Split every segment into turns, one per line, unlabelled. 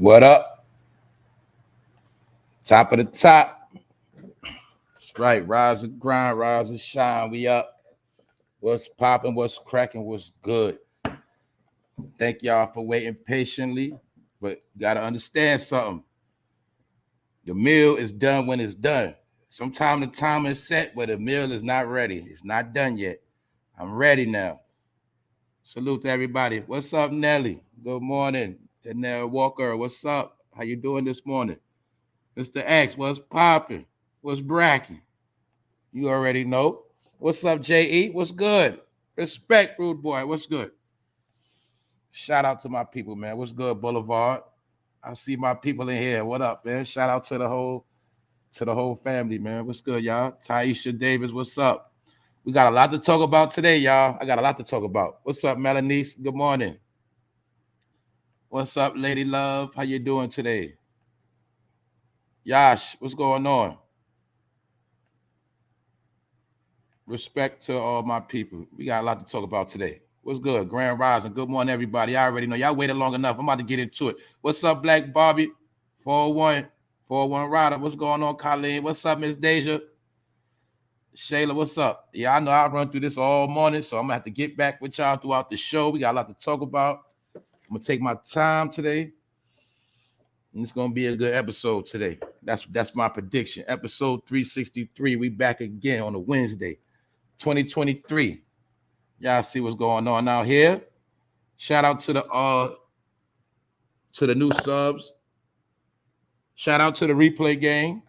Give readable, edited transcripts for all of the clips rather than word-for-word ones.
What up? Top of the top. That's right. Rise and grind, rise and shine. We up. What's popping? What's cracking? What's good? Thank y'all for waiting patiently. But you got to understand something. The meal is done when it's done. Sometimes the time is set, but the meal is not ready. It's not done yet. I'm ready now. Salute to everybody. What's up, Nelly? Good morning. Danelle Walker, what's up? How you doing this morning? Mr. X, what's popping? What's bracking? You already know. What's up, J.E.? What's good? Respect, rude boy. What's good? Shout out to my people, man. What's good, Boulevard? I see my people in here. What up, man? Shout out to the whole family, man. What's good, y'all? Taisha Davis, what's up? We got a lot to talk about today, y'all. I got a lot to talk about. What's up, Melanice? Good morning. What's up, Lady Love? How you doing today? Yash, what's going on? Respect to all my people. We got a lot to talk about today. What's good? Grand Rising. Good morning, everybody. I already know. Y'all waited long enough. I'm about to get into it. What's up, Black Bobby? 401 Rider. What's going on, Colleen? What's up, Miss Deja? Shayla, what's up? Yeah, I know I run through this all morning, so I'm going to have to get back with y'all throughout the show. We got a lot to talk about. I'm going to take my time today. And it's going to be a good episode today. That's my prediction. Episode 363. We back again on a Wednesday. 2023. Y'all see what's going on out here. Shout out to the new subs. Shout out to the replay gang.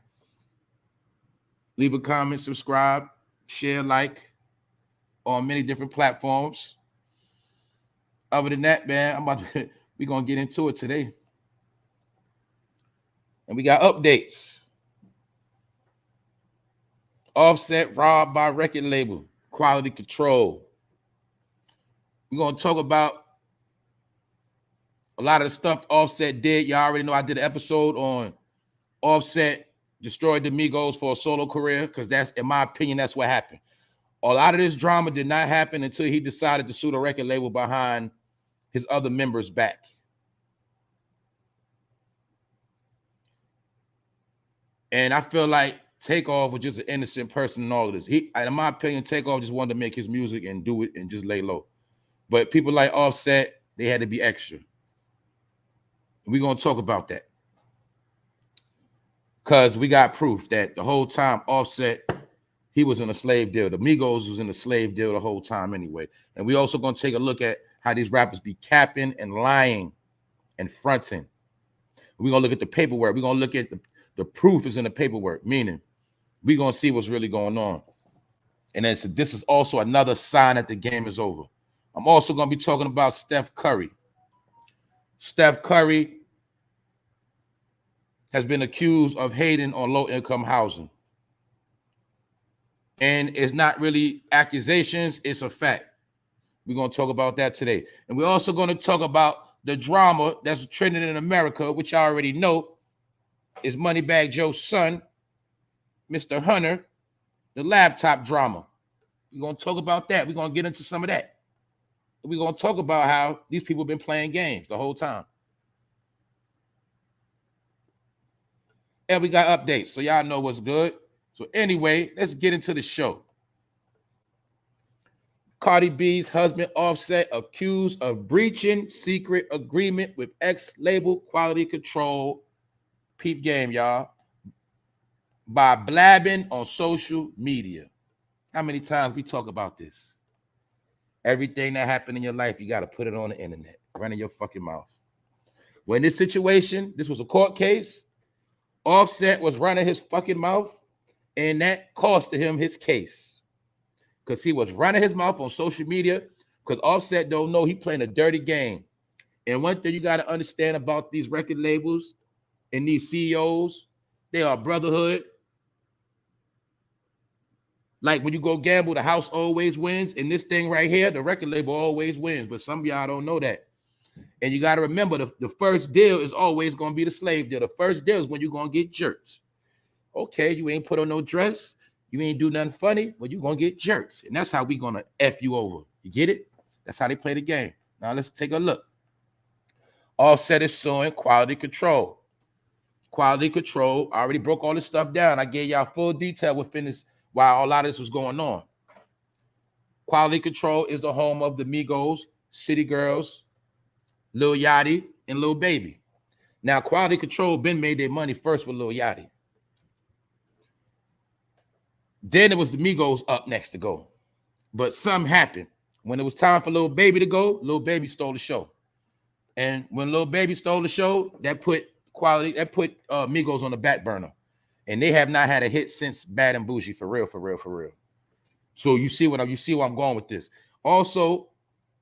Leave a comment, subscribe, share, like on many different platforms. Other than that, man, we're going to get into it today. And we got updates. Offset robbed by record label. Quality control. We're going to talk about a lot of the stuff Offset did. Y'all already know I did an episode on Offset destroyed the Migos for a solo career, because that's, in my opinion, that's what happened. A lot of this drama did not happen until he decided to sue the record label behind his other members back. And I feel like Takeoff was just an innocent person in all of this. In my opinion, Takeoff just wanted to make his music and do it and just lay low. But people like Offset, they had to be extra. We're going to talk about that. Because we got proof that the whole time Offset, he was in a slave deal. The Migos was in a slave deal the whole time anyway. And we also going to take a look at how these rappers be capping and lying and fronting. We're going to look at the paperwork. We're going to look at the proof is in the paperwork, meaning we're going to see what's really going on. And then so this is also another sign that the game is over. I'm also going to be talking about Steph Curry. Steph Curry has been accused of hating on low-income housing. And it's not really accusations, it's a fact. We're going to talk about that today. And we're also going to talk about the drama that's trending in America, which I already know is MoneyBagg Joe's son, Mr. Hunter, the laptop drama. We're going to talk about that. We're going to get into some of that. We're going to talk about how these people have been playing games the whole time. And we got updates, so y'all know what's good. So anyway, let's get into the show. Cardi B's husband Offset accused of breaching secret agreement with ex-label Quality Control, peep game, y'all, by blabbing on social media. How many times we talk about this? Everything that happened in your life, you got to put it on the internet, running your fucking mouth. Well, in this situation, this was a court case. Offset was running his fucking mouth, and that costed him his case. Because he was running his mouth on social media, because Offset don't know he playing a dirty game. And one thing you got to understand about these record labels and these CEOs, they are brotherhood. Like when you go gamble, the house always wins. And this thing right here, the record label always wins. But some of y'all don't know that. And you got to remember, the first deal is always going to be the slave deal. The first deal is when you're going to get jerked. Okay, you ain't put on no dress. You ain't do nothing funny, but you're going to get jerks. And that's how we going to F you over. You get it? That's how they play the game. Now let's take a look. Offset is suing Quality Control. Quality Control, I already broke all this stuff down. I gave y'all full detail within this while a lot of this was going on. Quality Control is the home of the Migos, City Girls, Lil Yachty, and Lil Baby. Now, Quality Control been made their money first with Lil Yachty. Then it was the Migos up next to go. But something happened. When it was time for Lil Baby to go, Lil Baby stole the show. And when Lil Baby stole the show, that put Migos on the back burner. And they have not had a hit since Bad and Bougie, for real. So you see where I'm going with this. Also,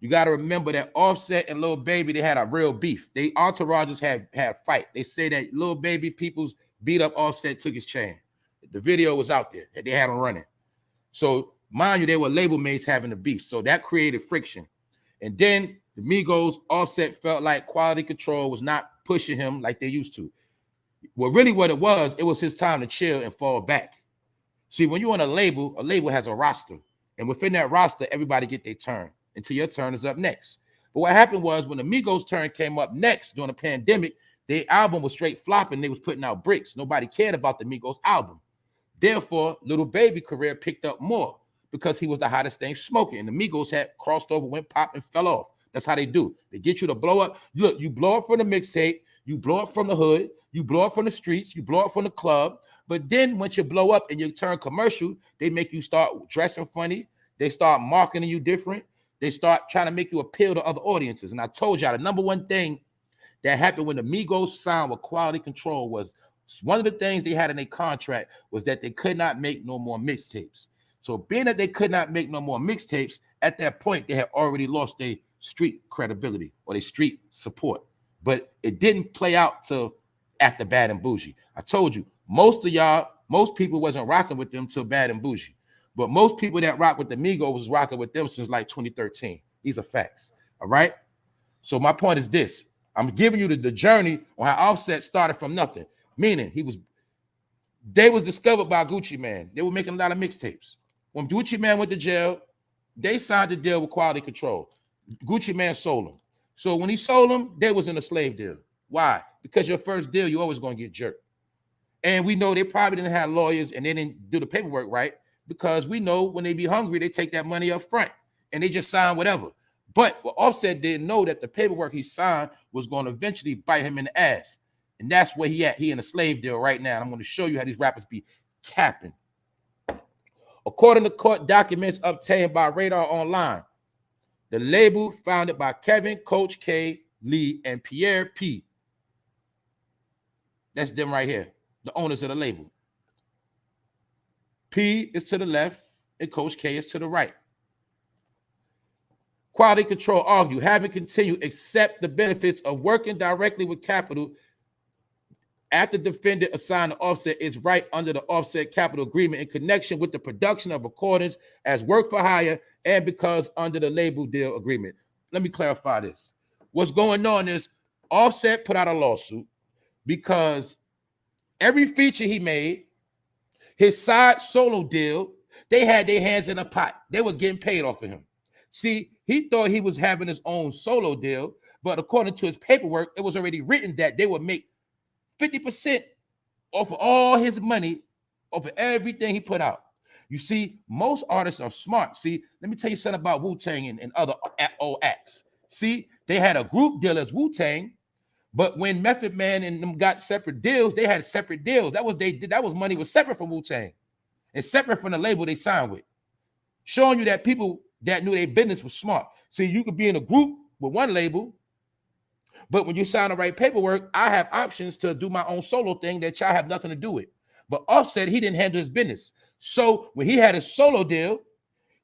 you got to remember that Offset and Lil Baby, they had a real beef. They entourages had fight. They say that Lil Baby peoples beat up Offset, took his chain. The video was out there that they had him running. So mind you, they were label mates having a beef. So that created friction. And then the Migos, Offset felt like Quality Control was not pushing him like they used to. Well, really what it was his time to chill and fall back. See, when you're on a label has a roster. And within that roster, everybody get their turn until your turn is up next. But what happened was when the Migos' turn came up next during the pandemic, their album was straight flopping. They was putting out bricks. Nobody cared about the Migos album. Therefore, Lil Baby career picked up more because he was the hottest thing smoking. And the Migos had crossed over, went pop, and fell off. That's how they do. They get you to blow up. Look, you blow up from the mixtape, you blow up from the hood, you blow up from the streets, you blow up from the club. But then once you blow up and you turn commercial, they make you start dressing funny. They start marketing you different. They start trying to make you appeal to other audiences. And I told y'all the number one thing that happened when the Migos signed with Quality Control was one of the things they had in their contract was that they could not make no more mixtapes. So being that they could not make no more mixtapes, at that point, they had already lost their street credibility or their street support. But it didn't play out till after Bad and Bougie. I told you, most people wasn't rocking with them till Bad and Bougie. But most people that rock with the Migos was rocking with them since like 2013. These are facts. All right. So my point is this. I'm giving you the journey on how Offset started from nothing. Meaning they was discovered by Gucci Mane. They were making a lot of mixtapes. When Gucci Mane went to jail, they signed a deal with Quality Control. Gucci Mane sold them. So when he sold them, they was in a slave deal. Why? Because your first deal, you're always going to get jerked. And we know they probably didn't have lawyers and they didn't do the paperwork right because we know when they be hungry, they take that money up front and they just sign whatever. But what Offset didn't know that the paperwork he signed was going to eventually bite him in the ass. And that's where he at. He in a slave deal right now. And I'm going to show you how these rappers be capping. According to court documents obtained by Radar Online, the label founded by Kevin, Coach K, Lee, and Pierre P. That's them right here, the owners of the label. P is to the left and Coach K is to the right. Quality Control argued, having continued accept the benefits of working directly with Capital after defendant assigned to Offset is right under the Offset Capital Agreement in connection with the production of recordings as work for hire and because under the label deal agreement. Let me clarify this. What's going on is Offset put out a lawsuit because every feature he made, his side solo deal, they had their hands in a pot. They was getting paid off of him. See, he thought he was having his own solo deal, but according to his paperwork, it was already written that they would make 50% off of all his money, off of everything he put out. You see, most artists are smart. See, let me tell you something about Wu-Tang and other old acts. See, they had a group deal as Wu-Tang, but when Method Man and them got separate deals, they had separate deals. That was money was separate from Wu-Tang and separate from the label they signed with, showing you that people that knew their business was smart. See, you could be in a group with one label, but when you sign the right paperwork, I have options to do my own solo thing that y'all have nothing to do with. But Offset, he didn't handle his business. So when he had a solo deal,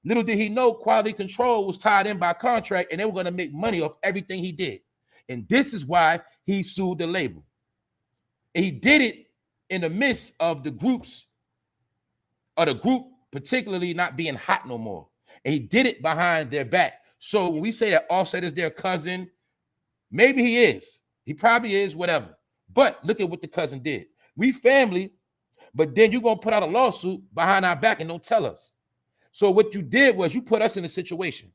little did he know Quality Control was tied in by contract and they were going to make money off everything he did. And this is why he sued the label. And he did it in the midst of the group particularly not being hot no more. And he did it behind their back. So when we say that Offset is their cousin, maybe he is. He probably is, whatever. But look at what the cousin did. We family, but then you're going to put out a lawsuit behind our back and don't tell us. So what you did was you put us in a situation.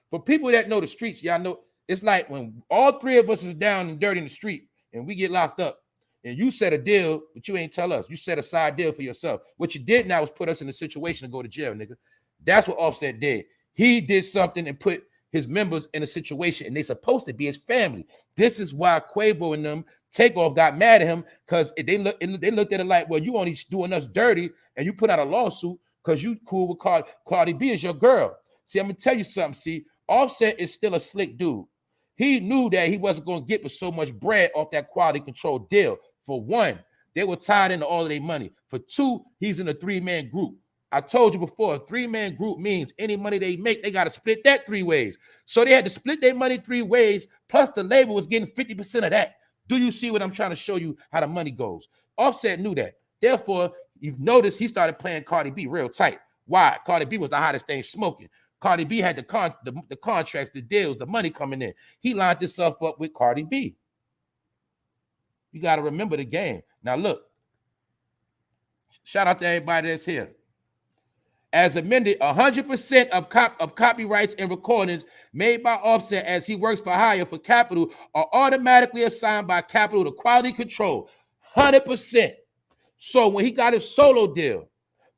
For people that know the streets, y'all know It's like when all three of us is down and dirty in the street and we get locked up and you set a deal, but you ain't tell us. You set a side deal for yourself. What you did now was put us in a situation to go to jail, nigga. That's what Offset did. He did something and put his members in a situation, and they supposed to be his family. This is why Quavo and them Takeoff got mad at him, because they looked at it like, well, you only doing us dirty, and you put out a lawsuit because you cool with Cardi B is your girl. See, I'm gonna tell you something. See, Offset is still a slick dude. He knew that he wasn't going to get with so much bread off that quality control deal. For one, they were tied into all of their money. For two, he's in a three-man group. I told you before, a three-man group means any money they make, they got to split that three ways. So they had to split their money three ways, plus the label was getting 50% of that. Do you see what I'm trying to show you, how the money goes? Offset knew that. Therefore, you've noticed he started playing Cardi B real tight. Why? Cardi B was the hottest thing smoking. Cardi B had the contracts, the deals, the money coming in. He lined himself up with Cardi B. You got to remember the game. Now, look. Shout out to everybody that's here. As amended, 100% of copyrights and recordings made by Offset as he works for hire for Capital are automatically assigned by Capital to quality control. 100%. So when he got his solo deal,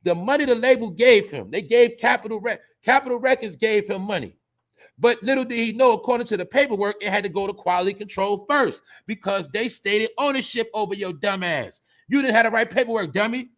the money the label gave him, they gave Capital Records gave him money. But little did he know, according to the paperwork, it had to go to quality control first because they stated ownership over your dumb ass. You didn't have the right paperwork, dummy.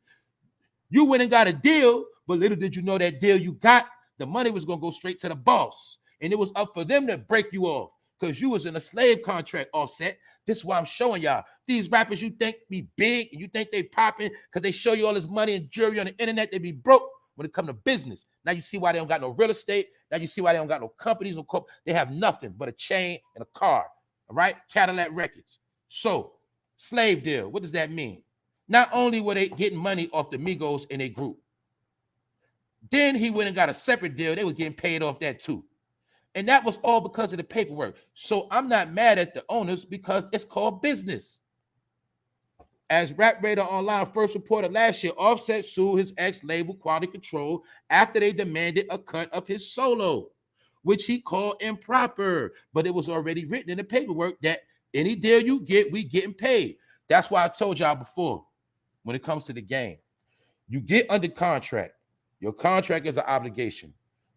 You went and got a deal, but little did you know that deal you got, the money was going to go straight to the boss. And it was up for them to break you off because you was in a slave contract, Offset. This is why I'm showing y'all. These rappers you think be big and you think they popping because they show you all this money and jewelry on the internet, they be broke when it come to business. Now you see why they don't got no real estate. Now you see why they don't got no companies. They have nothing but a chain and a car, all right? Cadillac Records. So, slave deal, what does that mean? Not only were they getting money off the Migos in a group, then he went and got a separate deal. They was getting paid off that too. And that was all because of the paperwork. So I'm not mad at the owners because it's called business. As Rap Radar Online first reported last year, Offset sued his ex-label Quality Control after they demanded a cut of his solo, which he called improper. But it was already written in the paperwork that any deal you get, we getting paid. That's why I told y'all before, when it comes to the game, you get under contract. Your contract is an obligation.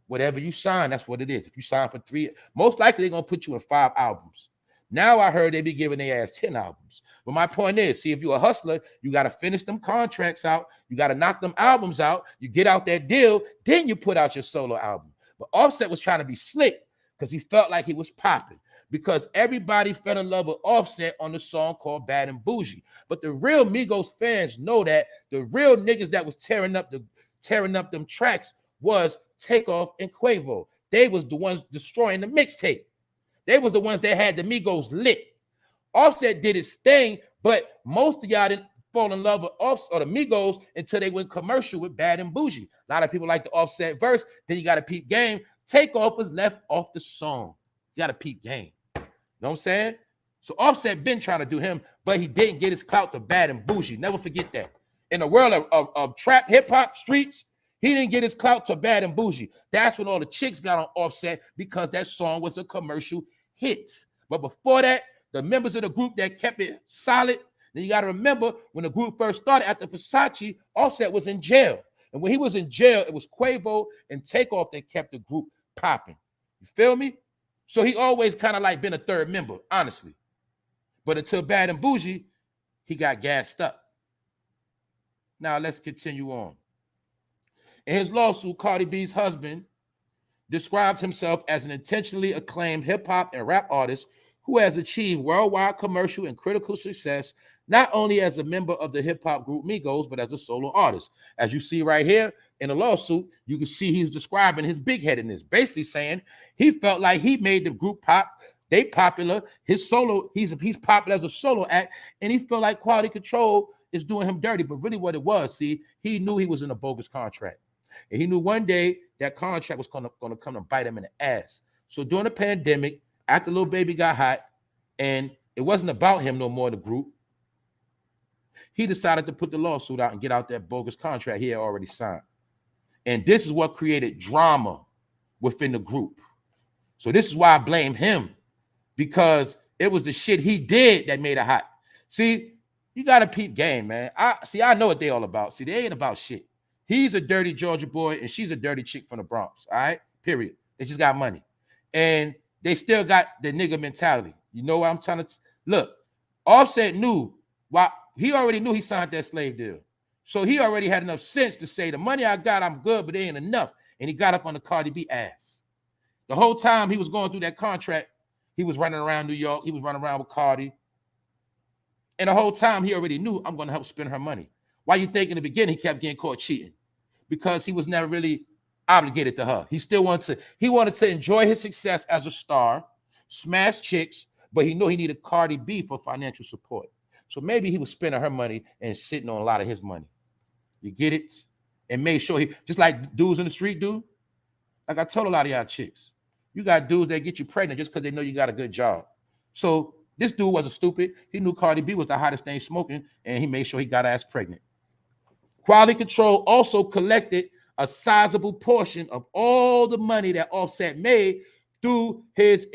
Whatever you sign, that's what it is. If you sign for 3, most likely they're going to put you in 5 albums. Now I heard they be giving their ass 10 albums. But my point is, see, if you're a hustler, you got to finish them contracts out. You got to knock them albums out. You get out that deal, then you put out your solo album. But Offset was trying to be slick because he felt like he was popping. Because everybody fell in love with Offset on the song called Bad and Bougie. But the real Migos fans know that the real niggas that was tearing up them tracks was Takeoff and Quavo. They was the ones destroying the mixtape. They was the ones that had the Migos lit. Offset did his thing, but most of y'all didn't fall in love with Offset or the Migos until they went commercial with Bad and Bougie. A lot of people like the Offset verse. Then you got to peep game. Takeoff was left off the song. You got to peep game. You know what I'm saying? So Offset been trying to do him, but he didn't get his clout to Bad and Bougie. Never forget that. In the world of trap, hip-hop, streets, he didn't get his clout to Bad and Bougie. That's when all the chicks got on Offset because that song was a commercial hit. But before that, the members of the group that kept it solid, then you got to remember when the group first started after Versace, Offset was in jail. And when he was in jail, it was Quavo and Takeoff that kept the group popping. You feel me? So he always kind of like been a third member, honestly. But until Bad and Bougie, he got gassed up. Now let's continue on. In his lawsuit, Cardi B's husband describes himself as an intentionally acclaimed hip-hop and rap artist who has achieved worldwide commercial and critical success, not only as a member of the hip-hop group Migos, but as a solo artist. As you see right here in the lawsuit, you can see he's describing his big-headedness, basically saying he felt like he made the group pop, they popular, his solo, he's popular as a solo act, and he felt like Quality Control is doing him dirty. But really what it was, see, he knew he was in a bogus contract. And he knew one day that contract was going to come and bite him in the ass. So during the pandemic, after Lil Baby got hot, and it wasn't about him no more, the group, he decided to put the lawsuit out and get out that bogus contract he had already signed. And this is what created drama within the group. So this is why I blame him. because it was the shit he did that made it hot. See, you got to peep game, man. I know what they all about. See, they ain't about shit. He's a dirty Georgia boy, and she's a dirty chick from the Bronx, all right? Period. They just got money. And they still got the nigga mentality. You know what I'm trying to look? Offset knew why he already knew he signed that slave deal. So he already had enough sense to say, the money I got, I'm good, but it ain't enough. And he got up on the Cardi B ass. The whole time he was going through that contract, he was running around New York. He was running around with Cardi. And the whole time he already knew, I'm going to help spend her money. Why you think in the beginning he kept getting caught cheating? Because he was never really obligated to her. He still wanted to enjoy his success as a star, smash chicks, but he knew he needed Cardi B for financial support. So maybe he was spending her money and sitting on a lot of his money. You get it? And made sure he, just like dudes in the street do. Like I told a lot of y'all chicks, you got dudes that get you pregnant just because they know you got a good job. So this dude wasn't stupid. He knew Cardi B was the hottest thing smoking, and he made sure he got her ass pregnant. Quality Control also collected a sizable portion of all the money that Offset made through his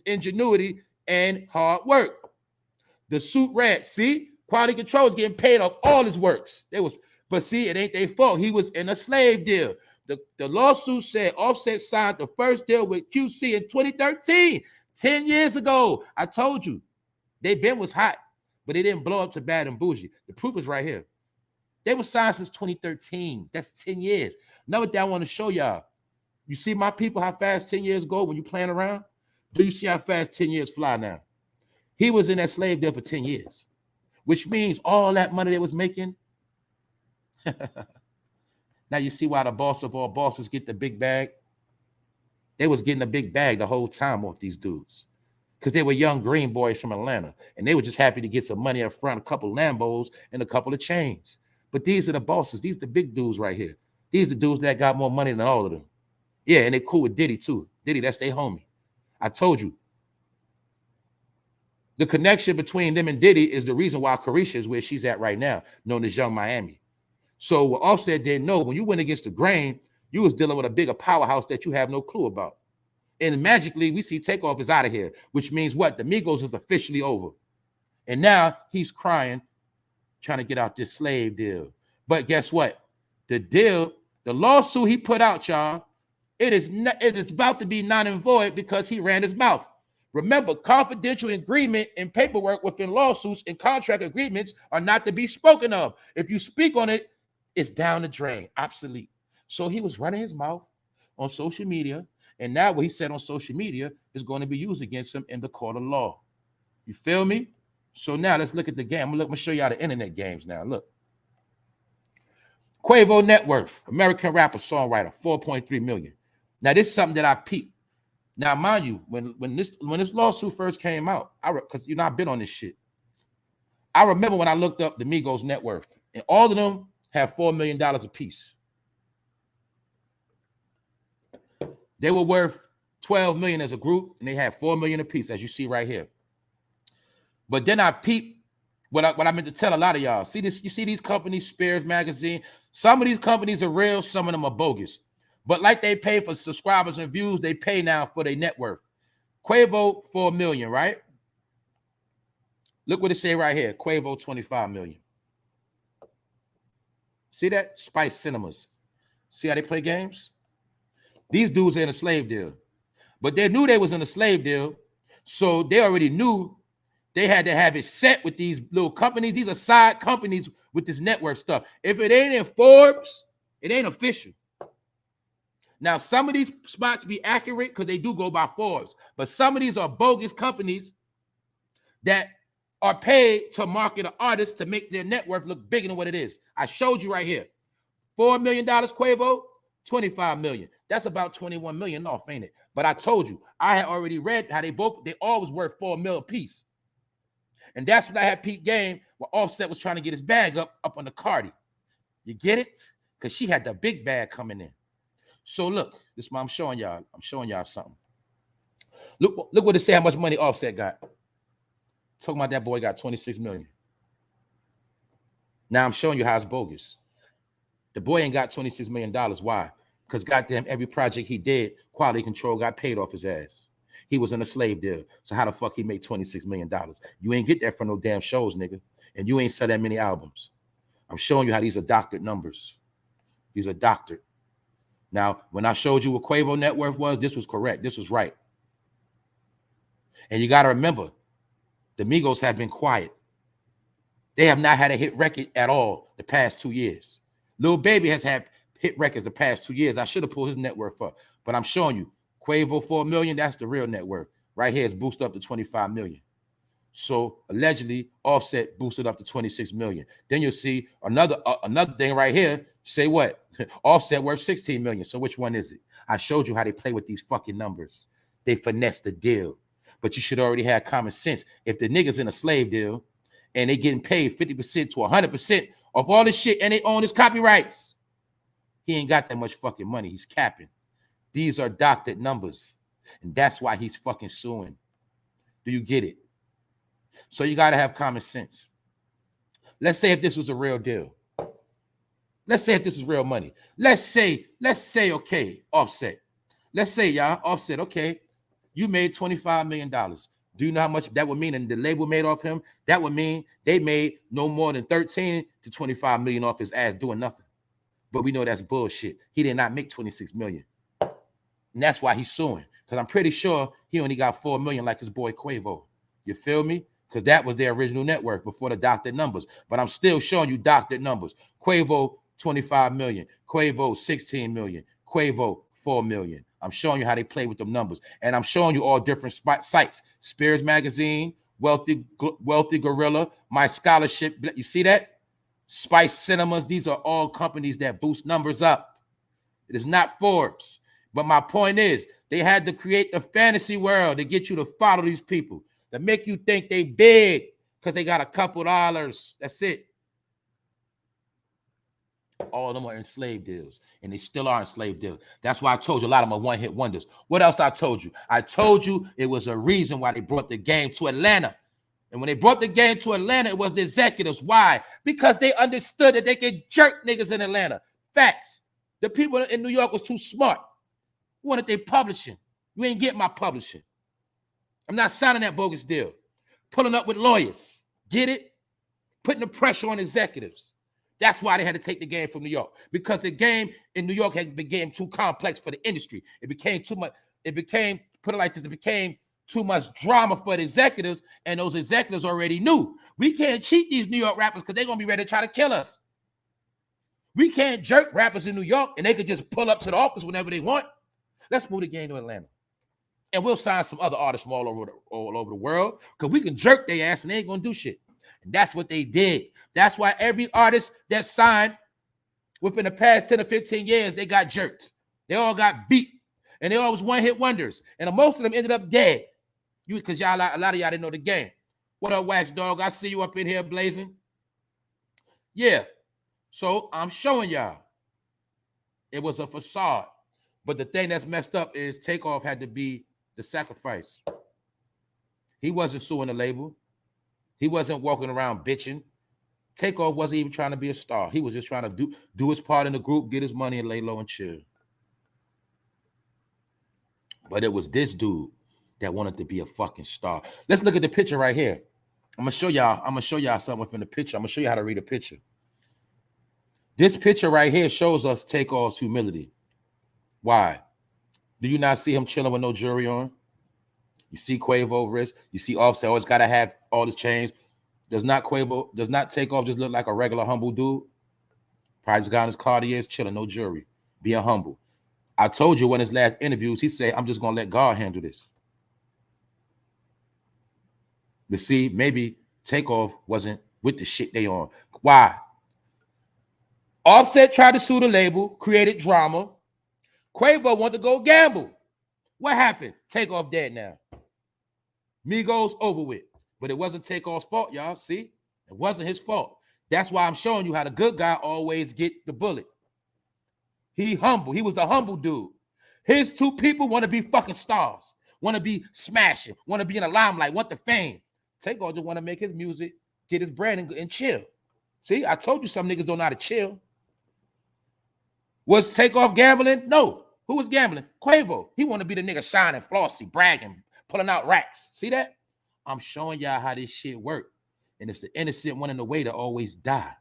ingenuity and hard work. The suit read, see, Quality Control is getting paid off all his works. But see, it ain't their fault. He was in a slave deal. The lawsuit said Offset signed the first deal with QC in 2013, 10 years ago. I told you, they been was hot, but it didn't blow up to bad and bougie. The proof is right here. They were signed since 2013. That's 10 years. Another thing I want to show y'all. You see my people, how fast 10 years go when you playing around? Do you see how fast 10 years fly now? He was in that slave deal for 10 years, which means all that money they was making. Now you see why the boss of all bosses get the big bag? They was getting a big bag the whole time off these dudes because they were young green boys from Atlanta, and they were just happy to get some money up front, a couple Lambos and a couple of chains. But these are the bosses. These are the big dudes right here. These are the dudes that got more money than all of them. Yeah, and they cool with Diddy too. Diddy, that's their homie. I told you. The connection between them and Diddy is the reason why Carisha is where she's at right now, known as Young Miami. So what Offset didn't know, when you went against the grain, you was dealing with a bigger powerhouse that you have no clue about. And magically, we see Takeoff is out of here, which means what? The Migos is officially over. And now he's crying, trying to get out this slave deal. But guess what? The deal, the lawsuit he put out, y'all, it is about to be non and void because he ran his mouth. Remember, confidential agreement and paperwork within lawsuits and contract agreements are not to be spoken of. If you speak on it, it's down the drain, obsolete. So he was running his mouth on social media, and now what he said on social media is going to be used against him in the court of law. You feel me? So now let's look at the game. I'm going to show y'all the internet games now. Look. Quavo net worth, American rapper, songwriter, 4.3 million. Now, this is something that I peeped. Now, mind you, when this lawsuit first came out, because I've been on this shit. I remember when I looked up the Migos net worth, and all of them have $4 million apiece. They were worth 12 million as a group, and they had 4 million apiece, as you see right here. But then I peeped what I meant to tell a lot of y'all. See this? You see these companies, Spears Magazine. Some of these companies are real, some of them are bogus. But like they pay for subscribers and views, they pay now for their net worth. Quavo, 4 million, right? Look what it say right here. Quavo, 25 million. See that? Spice Cinemas. See how they play games? These dudes are in a slave deal. But they knew they was in a slave deal, so they already knew they had to have it set with these little companies. These are side companies with this network stuff. If it ain't in Forbes, it ain't official. Now, some of these spots be accurate because they do go by Forbes, but some of these are bogus companies that are paid to market an artist to make their net worth look bigger than what it is. I showed you right here. $4 million Quavo, 25 million. That's about 21 million off, ain't it? But I told you, I had already read how they always worth 4 mil a piece. And that's when I had peak game where Offset was trying to get his bag up on the Cardi. You get it? Because she had the big bag coming in. So look, this is what I'm showing y'all. I'm showing y'all something. Look what it say how much money Offset got. Talking about that boy got 26 million. Now I'm showing you how it's bogus. The boy ain't got $26 million. Why? Because goddamn every project he did, Quality Control got paid off his ass. He was in a slave deal. So how the fuck he made $26 million? You ain't get that from no damn shows, nigga. And you ain't sell that many albums. I'm showing you how these are doctored numbers. These are doctored. Now, when I showed you what Quavo net worth was, this was correct. This was right. And you got to remember, the Migos have been quiet. They have not had a hit record at all the past 2 years. Lil Baby has had hit records the past 2 years. I should have pulled his net worth up, but I'm showing you Quavo 4 million. That's the real net worth. Right here, it's boosted up to 25 million. So allegedly, Offset boosted up to 26 million. Then you'll see another thing right here. Say what? Offset worth 16 million. So which one is it? I showed you how they play with these fucking numbers. They finesse the deal. But you should already have common sense. If the niggas in a slave deal and they getting paid 50% to 100% of all this shit and they own his copyrights, he ain't got that much fucking money. He's capping. These are doctored numbers. And that's why he's fucking suing. Do you get it? So you got to have common sense. Let's say if this was a real deal. Let's say if this is real money. Let's say, okay, Offset. Let's say, y'all, Offset, okay, you made $25 million. Do you know how much that would mean? And the label made off him? That would mean they made no more than 13 to 25 million off his ass doing nothing. But we know that's bullshit. He did not make 26 million. And that's why he's suing. Because I'm pretty sure he only got 4 million like his boy Quavo. You feel me? Because that was their original network before the doctored numbers. But I'm still showing you doctored numbers. Quavo, 25 million. Quavo, 16 million. Quavo, 4 million. I'm showing you how they play with them numbers. And I'm showing you all different sites. Spears Magazine, Wealthy Gorilla, My Scholarship. You see that? Spice Cinemas. These are all companies that boost numbers up. It is not Forbes. But my point is, they had to create the fantasy world to get you to follow these people, to make you think they big because they got a couple dollars. That's it. All of them are in slave deals, and they still are in slave deals. That's why I told you a lot of them are one-hit wonders. What else I told you? I told you it was a reason why they brought the game to Atlanta. And when they brought the game to Atlanta, it was the executives. Why? Because they understood that they could jerk niggas in Atlanta. Facts. The people in New York was too smart. What wanted they publishing? You ain't getting my publishing. I'm not signing that bogus deal. Pulling up with lawyers. Get it? Putting the pressure on executives. That's why they had to take the game from New York. Because the game in New York had became too complex for the industry. It became too much. It became, put it like this, it became too much drama for the executives. And those executives already knew. We can't cheat these New York rappers because they're going to be ready to try to kill us. We can't jerk rappers in New York and they could just pull up to the office whenever they want. Let's move the game to Atlanta. And we'll sign some other artists from all over the world because we can jerk their ass and they ain't going to do shit. And that's what they did. That's why every artist that signed within the past 10 or 15 years, they got jerked. They all got beat. And they all was one-hit wonders. And most of them ended up dead. Because y'all, a lot of y'all didn't know the game. What up, Wax Dog? I see you up in here blazing. Yeah. So I'm showing y'all. It was a facade. But the thing that's messed up is Takeoff had to be the sacrifice. He wasn't suing the label. He wasn't walking around bitching. Takeoff wasn't even trying to be a star. He was just trying to do his part in the group, get his money, and lay low and chill. But it was this dude that wanted to be a fucking star. Let's look at the picture right here. I'm gonna show y'all something from the picture. I'm gonna show you how to read a picture. This picture right here shows us Takeoff's humility. Why? Do you not see him chilling with no jewelry on? You see Quavo wrist. You see Offset always gotta have all his chains. Does not Takeoff just look like a regular humble dude? Probably just got on his Cartiers, chilling, no jewelry, being humble. I told you in his last interviews, he said, I'm just gonna let God handle this. But see, maybe Takeoff wasn't with the shit they on. Why? Offset tried to sue the label, created drama. Quavo wanted to go gamble. What happened? Takeoff dead now. Migos over with. But it wasn't Takeoff's fault, y'all. See? It wasn't his fault. That's why I'm showing you how the good guy always get the bullet. He humble. He was the humble dude. His two people want to be fucking stars. Want to be smashing. Want to be in the limelight. Want the fame. Takeoff just want to make his music, get his brand, and chill. See? I told you some niggas don't know how to chill. Was Takeoff gambling? No. Who was gambling? Quavo. He want to be the nigga shining, flossy, bragging, pulling out racks. See that? I'm showing y'all how this shit work. And it's the innocent one in the way to always die.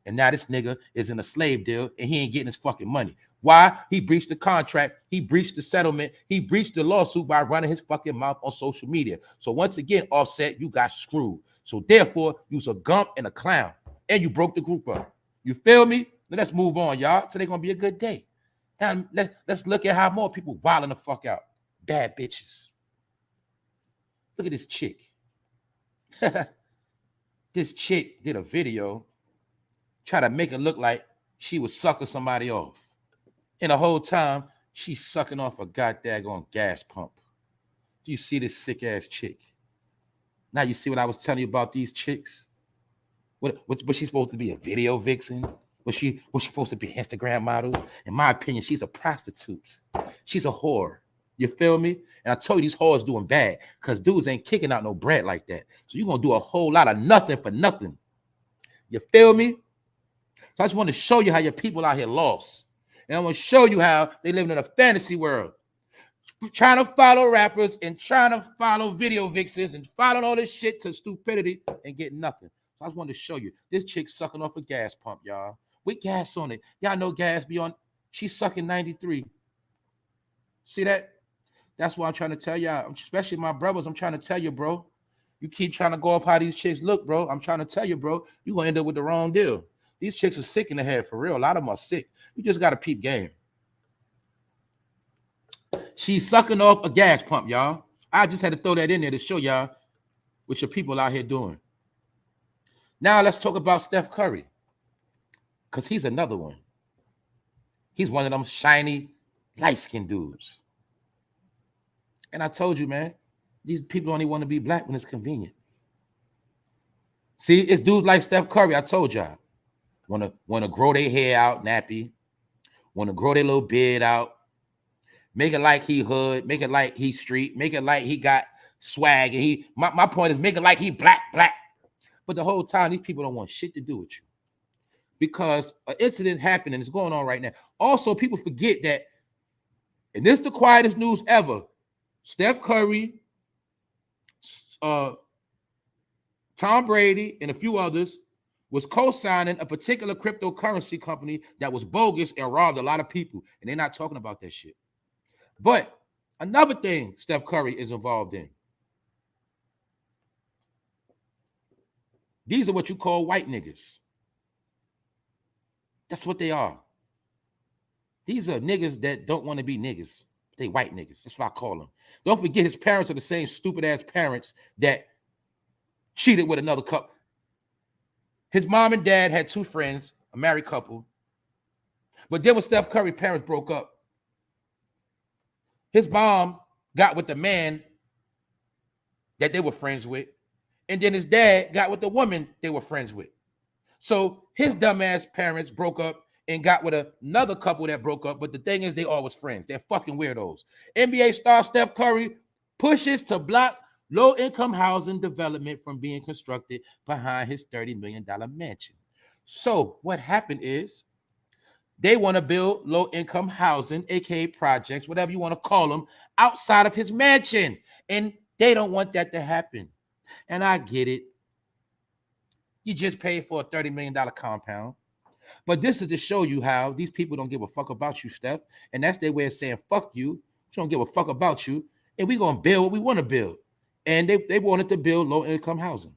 And now this nigga is in a slave deal and he ain't getting his fucking money. Why? He breached the contract. He breached the settlement. He breached the lawsuit by running his fucking mouth on social media. So once again, Offset, you got screwed. So therefore, you's a gump and a clown. And you broke the group up. You feel me? Now let's move on, y'all. Today gonna be a good day. Now let's look at how more people wilding the fuck out. Bad bitches. Look at this chick. This chick did a video try to make it look like she was sucking somebody off. And the whole time, she's sucking off a goddamn gas pump. Do you see this sick-ass chick? Now you see what I was telling you about these chicks? Was she supposed to be a video vixen? Was she supposed to be an Instagram model? In my opinion, she's a prostitute. She's a whore. You feel me? And I told you these whores doing bad because dudes ain't kicking out no bread like that. So you're going to do a whole lot of nothing for nothing. You feel me? So I just want to show you how your people out here lost. And I want to show you how they live in a fantasy world. Trying to follow rappers and trying to follow video vixens and following all this shit to stupidity and getting nothing. So I just wanted to show you. This chick sucking off a gas pump, y'all. With gas on it. Y'all know gas be on. She's sucking 93. See that? That's what I'm trying to tell y'all. Especially my brothers, I'm trying to tell you, bro. You keep trying to go off how these chicks look, bro. I'm trying to tell you, bro. You're going to end up with the wrong deal. These chicks are sick in the head, for real. A lot of them are sick. You just got to peep game. She's sucking off a gas pump, y'all. I just had to throw that in there to show y'all what your people out here doing. Now let's talk about Steph Curry. Because he's another one. He's one of them shiny, light-skinned dudes. And I told you, man, these people only want to be black when it's convenient. See, it's dudes like Steph Curry, I told y'all. Want to grow their hair out, nappy. Want to grow their little beard out. Make it like he hood. Make it like he street. Make it like he got swag. And my point is make it like he black. But the whole time, these people don't want shit to do with you. Because an incident happened and it's going on right now. Also, people forget that, and this is the quietest news ever, Steph Curry, Tom Brady, and a few others was co-signing a particular cryptocurrency company that was bogus and robbed a lot of people. And they're not talking about that shit. But another thing Steph Curry is involved in. These are what you call white niggas. That's what they are. These are niggas that don't want to be niggas. They white niggas. That's what I call them. Don't forget his parents are the same stupid-ass parents that cheated with another couple. His mom and dad had two friends, a married couple. But then when Steph Curry's parents broke up, his mom got with the man that they were friends with. And then his dad got with the woman they were friends with. So his dumbass parents broke up and got with another couple that broke up. But the thing is, they always friends. They're fucking weirdos. NBA star Steph Curry pushes to block low-income housing development from being constructed behind his $30 million mansion. So what happened is they want to build low-income housing, aka projects, whatever you want to call them, outside of his mansion. And they don't want that to happen. And I get it. You just paid for a $30 million compound. But this is to show you how these people don't give a fuck about you, Steph. And that's their way of saying, fuck you. We don't give a fuck about you. And we're going to build what we want to build. And they wanted to build low-income housing.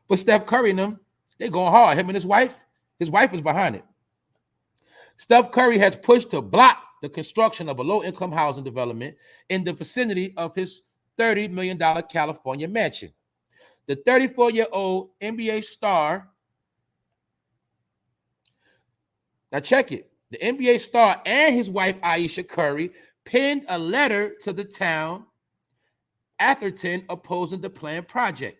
But Steph Curry and them, they're going hard. Him and his wife is behind it. Steph Curry has pushed to block the construction of a low-income housing development in the vicinity of his $30 million California mansion. The 34-year-old NBA star, now check it, the NBA star and his wife, AYESHA Curry, penned a letter to the town, Atherton, opposing the planned project.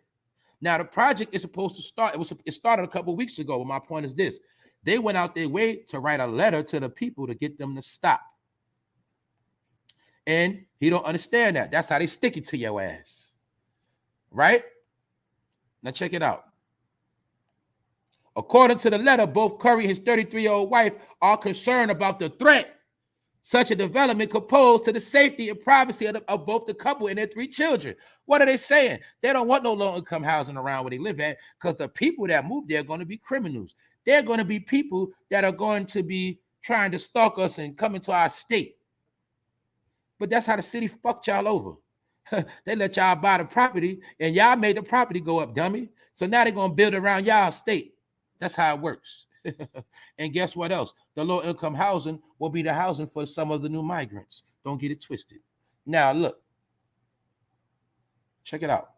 Now, the project is supposed to start, it started a couple of weeks ago, but my point is this. They went out their way to write a letter to the people to get them to stop. And he don't understand that. That's how they stick it to your ass. Right? Now check it out. According to the letter, both Curry and his 33-year-old wife are concerned about the threat Such a development could pose to the safety and privacy of both the couple and their 3 children. What are they saying? They don't want no low-income housing around where they live at because the people that move there are going to be criminals. They're going to be people that are going to be trying to stalk us and come into our state. But that's how the city fucked y'all over. They let y'all buy the property and y'all made the property go up, dummy. So now they're going to build around y'all state. That's how it works. And guess what else? The low-income housing will be the housing for some of the new migrants. Don't get it twisted. Now, look. Check it out.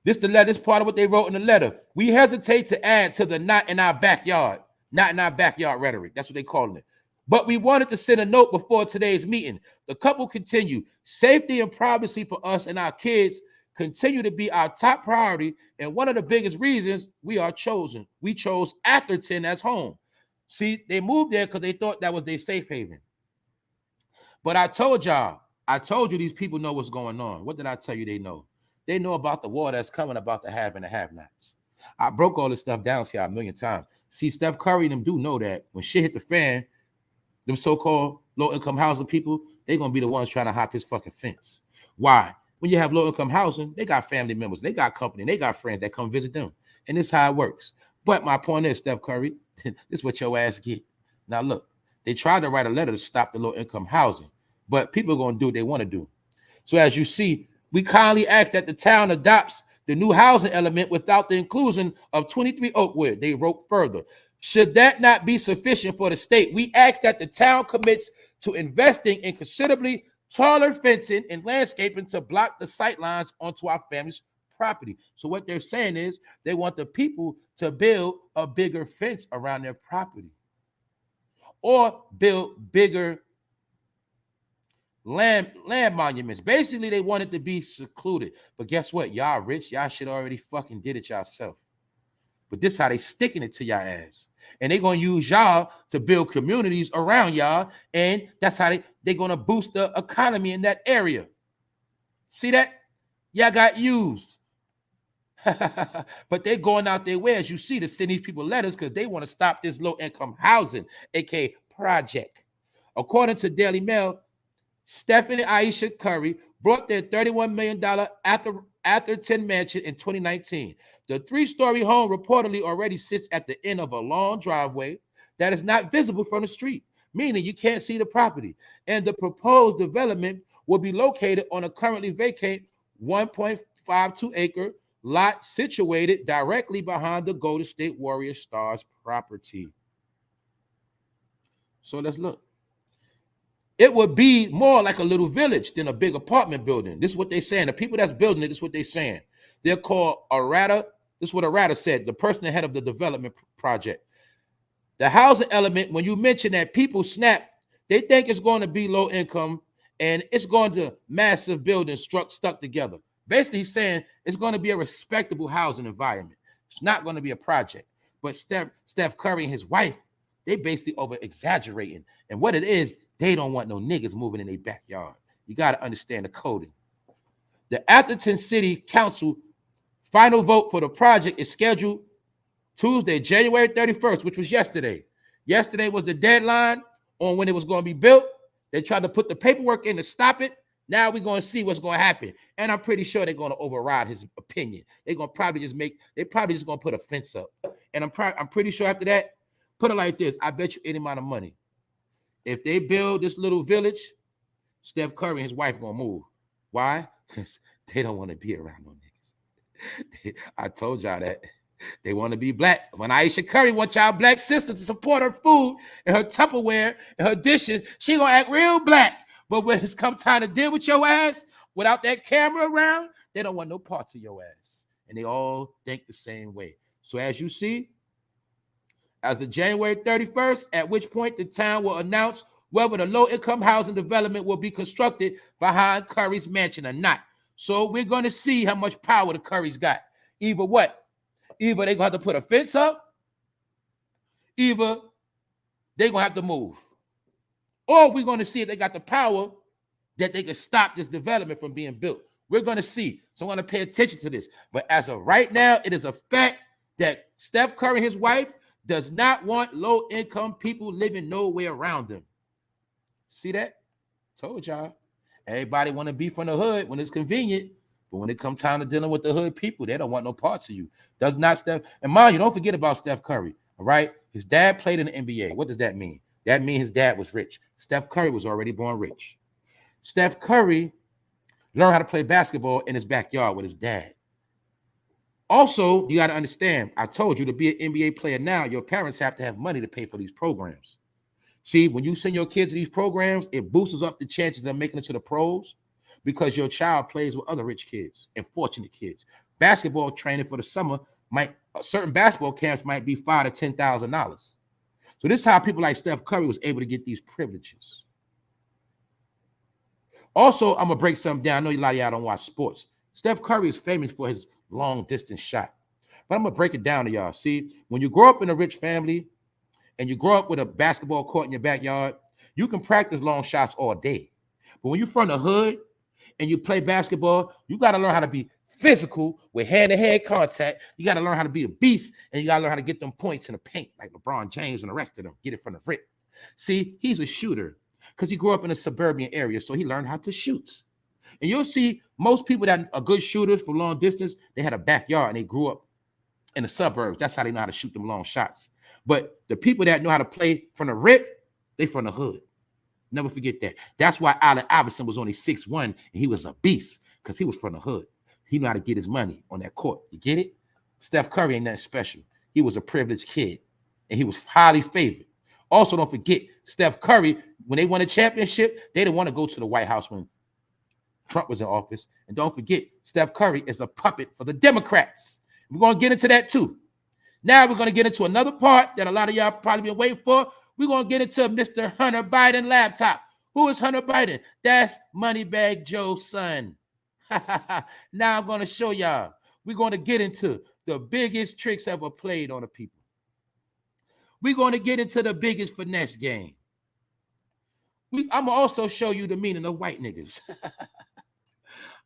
This part of what they wrote in the letter. We hesitate to add to the not in our backyard rhetoric. That's what they're calling it. But we wanted to send a note before today's meeting. The couple continued. Safety and privacy for us and our kids continue to be our top priority, and one of the biggest reasons we chose Atherton as home. See, they moved there because they thought that was their safe haven. But I told you these people know what's going on. What did I tell you they know? They know about the war that's coming, about the have and the have-nots. I broke all this stuff down here a million times. See, Steph Curry and them do know that when shit hit the fan, them so-called low-income housing people, they're going to be the ones trying to hop his fucking fence. Why? When you have low-income housing, they got family members, they got company, they got friends that come visit them. And this is how it works. But my point is, Steph Curry, this is what your ass get. Now, look, they tried to write a letter to stop the low-income housing, but people are going to do what they want to do. So as you see, we kindly ask that the town adopts the new housing element without the inclusion of 23 Oakwood. They wrote further. Should that not be sufficient for the state, we ask that the town commits to investing in considerably taller fencing and landscaping to block the sight lines onto our family's property. So what they're saying is they want the people to build a bigger fence around their property or build bigger land monuments. Basically, they want it to be secluded. But guess what? Y'all rich. Y'all should already fucking did it yourself. But this how they sticking it to y'all ass. And they're going to use y'all to build communities around y'all. And that's how they're going to boost the economy in that area. See that? Y'all got used. But they're going out their way, as you see, to send these people letters because they want to stop this low-income housing, aka project. According to Daily Mail, Stephanie and Ayesha Curry bought their $31 million Atherton mansion in 2019. The 3-story home reportedly already sits at the end of a long driveway that is not visible from the street, meaning you can't see the property. And the proposed development will be located on a currently vacant 1.52-acre lot situated directly behind the Golden State Warriors Stars property. So let's look. It would be more like a little village than a big apartment building. This is what they're saying. The people that's building it, this is what they're saying. They're called Arata. This is what Arata said, the person ahead of the development project. The housing element, when you mention that, people snap, they think it's going to be low income and it's going to massive buildings stuck together. Basically, he's saying it's going to be a respectable housing environment. It's not going to be a project. But Steph Curry and his wife, they basically over-exaggerating. And what it is, they don't want no niggas moving in their backyard. You got to understand the coding. The Atherton City Council final vote for the project is scheduled Tuesday, January 31st, which was yesterday. Yesterday was the deadline on when it was going to be built. They tried to put the paperwork in to stop it. Now we're going to see what's going to happen. And I'm pretty sure they're going to override his opinion. They're going to probably just going to put a fence up. And I'm pretty sure after that, put it like this, I bet you any amount of money. If they build this little village, Steph Curry and his wife going to move. Why? Because they don't want to be around no niggas. I told y'all that. They want to be black. When Ayesha Curry wants y'all black sister to support her food and her Tupperware and her dishes, she going to act real black. But when it's come time to deal with your ass, without that camera around, they don't want no parts of your ass. And they all think the same way. So as you see, as of January 31st, at which point the town will announce whether the low-income housing development will be constructed behind Curry's mansion or not. So we're going to see how much power the Currys got. Either what? Either they're going to have to put a fence up, either they're going to have to move. Or we're going to see if they got the power that they can stop this development from being built. We're going to see. So I'm going to pay attention to this. But as of right now, it is a fact that Steph Curry and his wife does not want low-income people living nowhere around them. See that? Told y'all. Everybody want to be from the hood when it's convenient. But when it comes time to dealing with the hood people, they don't want no parts of you. Does not Steph. And mind you, don't forget about Steph Curry. All right. His dad played in the NBA. What does that mean? That means his dad was rich. Steph Curry was already born rich. Steph Curry learned how to play basketball in his backyard with his dad. Also, you got to understand, I told you to be an NBA player now, your parents have to have money to pay for these programs. See, when you send your kids to these programs, it boosts up the chances of making it to the pros because your child plays with other rich kids and fortunate kids. Basketball training for the summer certain basketball camps might be $5,000 to $10,000. So this is how people like Steph Curry was able to get these privileges. Also, I'm gonna break something down. I know a lot of y'all don't watch sports. Steph Curry is famous for his long distance shot, but I'm gonna break it down to y'all. See, when you grow up in a rich family and you grow up with a basketball court in your backyard, you can practice long shots all day. But when you're from the hood and you play basketball, you got to learn how to be physical with hand-to-hand contact. You got to learn how to be a beast, and you got to learn how to get them points in the paint like LeBron James and the rest of them. Get it from the rip. See, he's a shooter because he grew up in a suburban area, so he learned how to shoot. And you'll see most people that are good shooters for long distance, they had a backyard and they grew up in the suburbs. That's how they know how to shoot them long shots. But the people that know how to play from the rip, they from the hood. Never forget that. That's why Allen Iverson was only 6'1", and he was a beast because he was from the hood. He knew how to get his money on that court. You get it? Steph Curry ain't nothing special. He was a privileged kid, and he was highly favored. Also, don't forget, Steph Curry, when they won a championship, they didn't want to go to the White House when Trump was in office. And don't forget, Steph Curry is a puppet for the Democrats. We're going to get into that too. Now we're going to get into another part that a lot of y'all probably been waiting for. We're going to get into Mr. Hunter Biden laptop. Who is Hunter Biden? That's MoneyBagg Joe's son. Now I'm going to show y'all. We're going to get into the biggest tricks ever played on the people. We're going to get into the biggest finesse game. I'm going to also show you the meaning of white niggas.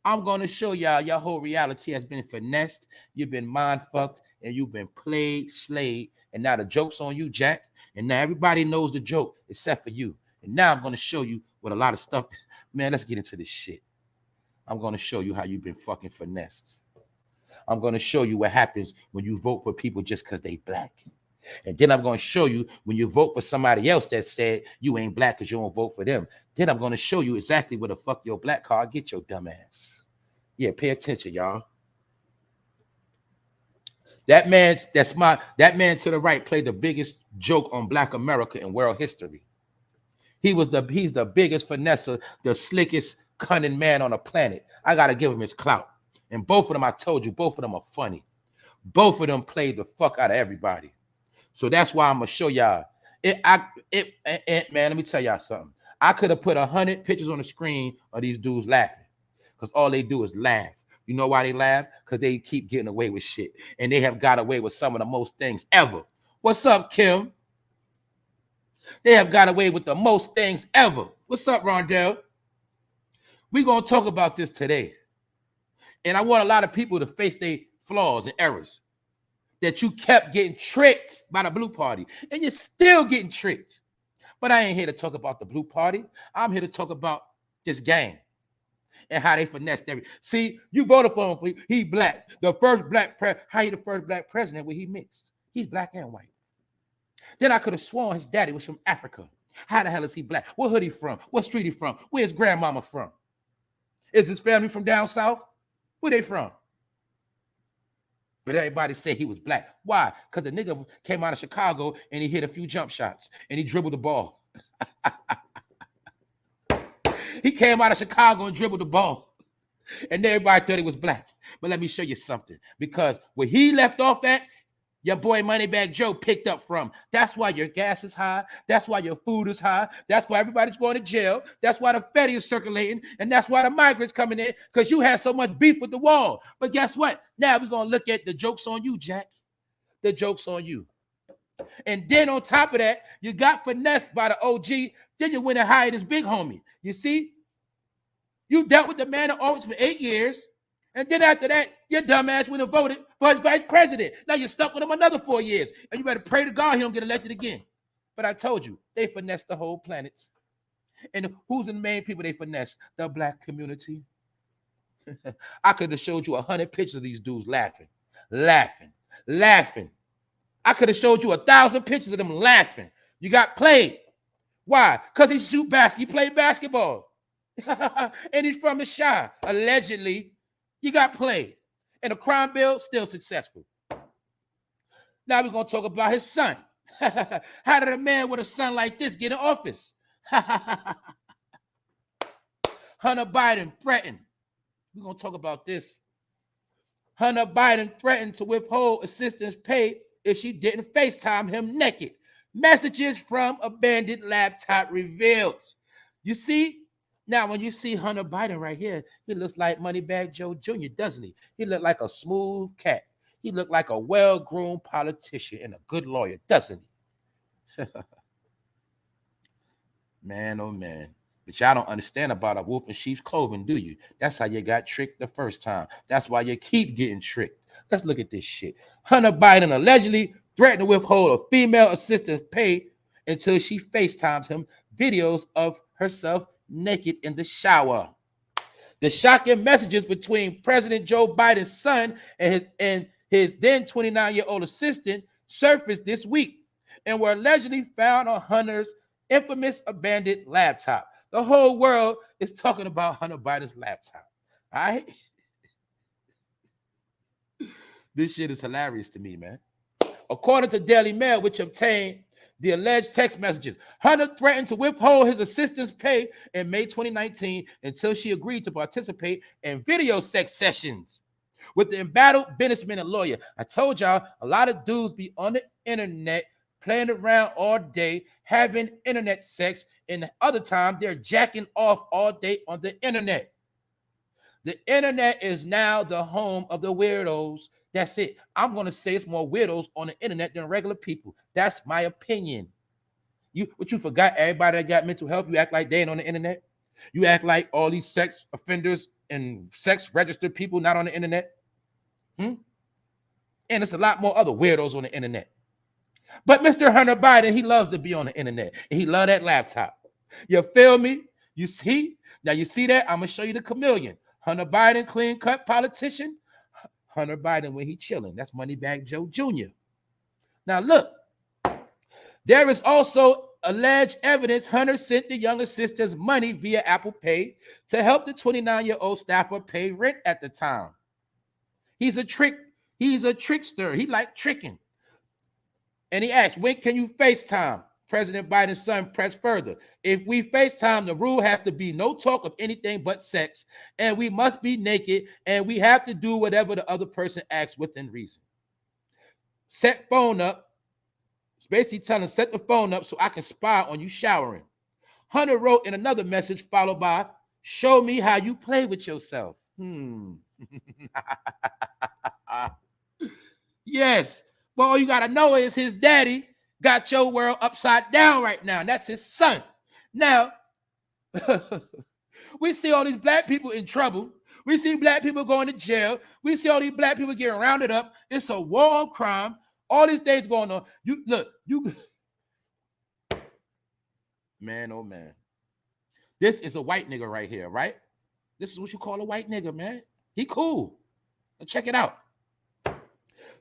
I'm going to show y'all your whole reality has been finessed. You've been mind fucked and you've been played, slayed. And now the joke's on you, Jack. And now everybody knows the joke except for you. And now I'm going to show you what a lot of stuff. Man, let's get into this shit. I'm going to show you how you've been fucking finessed. I'm going to show you what happens when you vote for people just because they black. And then I'm going to show you when you vote for somebody else that said you ain't black because you don't vote for them. Then I'm going to show you exactly where the fuck your black card get your dumb ass. Yeah, pay attention, y'all. That man to the right played the biggest joke on Black America in world history. He's the biggest finesser, the slickest, cunning man on the planet. I gotta give him his clout. And both of them, I told you, both of them are funny. Both of them played the fuck out of everybody. So that's why I'm gonna show y'all. Man, let me tell y'all something. I could have put 100 pictures on the screen of these dudes laughing, because all they do is laugh. You know why they laugh? Because they keep getting away with shit. And they have got away with some of the most things ever. What's up, Kim? They have got away with the most things ever. What's up, Rondell? We're going to talk about this today. And I want a lot of people to face their flaws and errors. That you kept getting tricked by the Blue Party. And you're still getting tricked. But I ain't here to talk about the Blue Party. I'm here to talk about this game. And how they finessed everything. See, you voted for him. He black. The first black president. How he the first black president where he mixed? He's black and white. Then I could have sworn his daddy was from Africa. How the hell is he black? What hood he from? What street he from? Where's his grandmama from? Is his family from down south? Where they from? But everybody say he was black. Why? Because the nigga came out of Chicago and he hit a few jump shots and he dribbled the ball. He came out of Chicago and dribbled the ball. And everybody thought he was black. But let me show you something. Because where he left off at, your boy MoneyBagg Joe picked up from. That's why your gas is high. That's why your food is high. That's why everybody's going to jail. That's why the Fed is circulating. And that's why the migrants coming in. Because you had so much beef with the wall. But guess what? Now we're going to look at the jokes on you, Jack. The jokes on you. And then on top of that, you got finessed by the OG. Then you went and hired this big homie. You see? You dealt with the man in office for 8 years. And then after that, your dumb ass went and voted for his vice president. Now you're stuck with him another 4 years. And you better pray to God he don't get elected again. But I told you, they finessed the whole planet. And who's the main people they finesse? The black community. I could have showed you 100 pictures of these dudes laughing, laughing, laughing. I could have showed you 1,000 pictures of them laughing. You got played. Why? Because he shoot basketball. He played basketball. And he's from the Chi. Allegedly, you got played. And the crime bill, still successful. Now we're going to talk about his son. How did a man with a son like this get in office? Hunter Biden threatened. We're going to talk about this. Hunter Biden threatened to withhold assistance pay if she didn't FaceTime him naked. Messages from abandoned laptop reveals. You see, now when you see Hunter Biden right here, he looks like MoneyBagg Joe Jr., doesn't he? He looked like a smooth cat. He looked like a well-groomed politician and a good lawyer, doesn't he? Man, oh man. But y'all don't understand about a wolf in sheep's clothing, do you? That's how you got tricked the first time. That's why you keep getting tricked. Let's look at this shit. Hunter Biden allegedly threatened to withhold a female assistant's pay until she FaceTimes him videos of herself naked in the shower. The shocking messages between President Joe Biden's son and his then 29-year-old assistant surfaced this week and were allegedly found on Hunter's infamous abandoned laptop. The whole world is talking about Hunter Biden's laptop. All right? This shit is hilarious to me, man. According to Daily Mail, which obtained the alleged text messages, Hunter threatened to withhold his assistant's pay in May 2019 until she agreed to participate in video sex sessions with the embattled businessman and lawyer. I told y'all, a lot of dudes be on the internet playing around all day, having internet sex, and the other time they're jacking off all day on the internet. The internet is now the home of the weirdos. That's it. I'm going to say it's more weirdos on the internet than regular people. That's my opinion. You forgot everybody that got mental health, you act like they ain't on the internet. You act like all these sex offenders and sex registered people not on the internet. And it's a lot more other weirdos on the internet. But Mr. Hunter Biden, he loves to be on the internet. And he loves that laptop. You feel me? You see? Now you see that? I'm going to show you the chameleon. Hunter Biden, clean-cut politician. Hunter Biden when he chilling. That's MoneyBagg Joe Jr. Now look, there is also alleged evidence Hunter sent the young assistants money via Apple Pay to help the 29-year-old staffer pay rent at the time. He's a trickster. He like tricking. And he asked, when can you FaceTime? President Biden's son pressed further. If we FaceTime, the rule has to be no talk of anything but sex, and we must be naked, and we have to do whatever the other person asks within reason. Set phone up. It's basically telling set the phone up so I can spy on you showering. Hunter wrote in another message followed by, show me how you play with yourself. Yes. Well, all you got to know is his daddy got your world upside down right now. And that's his son. Now, we see all these black people in trouble. We see black people going to jail. We see all these black people getting rounded up. It's a war on crime. All these things going on. Man, oh man. This is a white nigga right here, right? This is what you call a white nigga, man. He cool. Now check it out.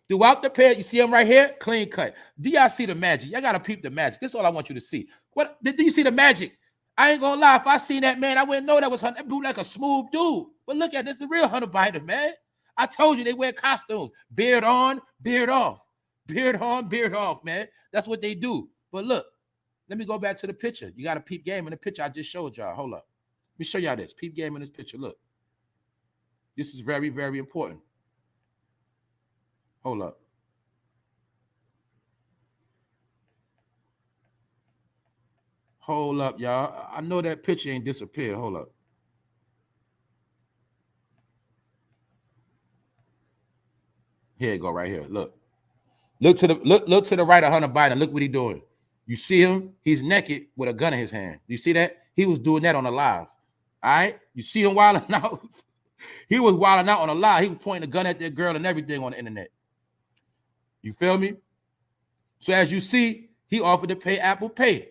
Throughout the pair, you see him right here, clean cut. Do y'all see the magic? Y'all gotta peep the magic. This is all I want you to see. What do you see the magic? I ain't gonna lie. If I seen that man, I wouldn't know that was Hunter. That dude like a smooth dude. But look at this, the real Hunter Biden, man. I told you they wear costumes. Beard on, beard off. Beard on, beard off, man. That's what they do. But look, let me go back to the picture. You got a peep game in the picture I just showed y'all. Hold up. Let me show y'all this. Peep game in this picture. Look. This is very, very important. Hold up. Hold up, y'all. I know that picture ain't disappeared. Hold up. Here you go, right here. Look. Look to the right of Hunter Biden. Look what he's doing. You see him? He's naked with a gun in his hand. You see that? He was doing that on a live. All right? You see him wilding out? He was wilding out on a live. He was pointing a gun at that girl and everything on the internet. You feel me? So as you see, he offered to pay Apple Pay.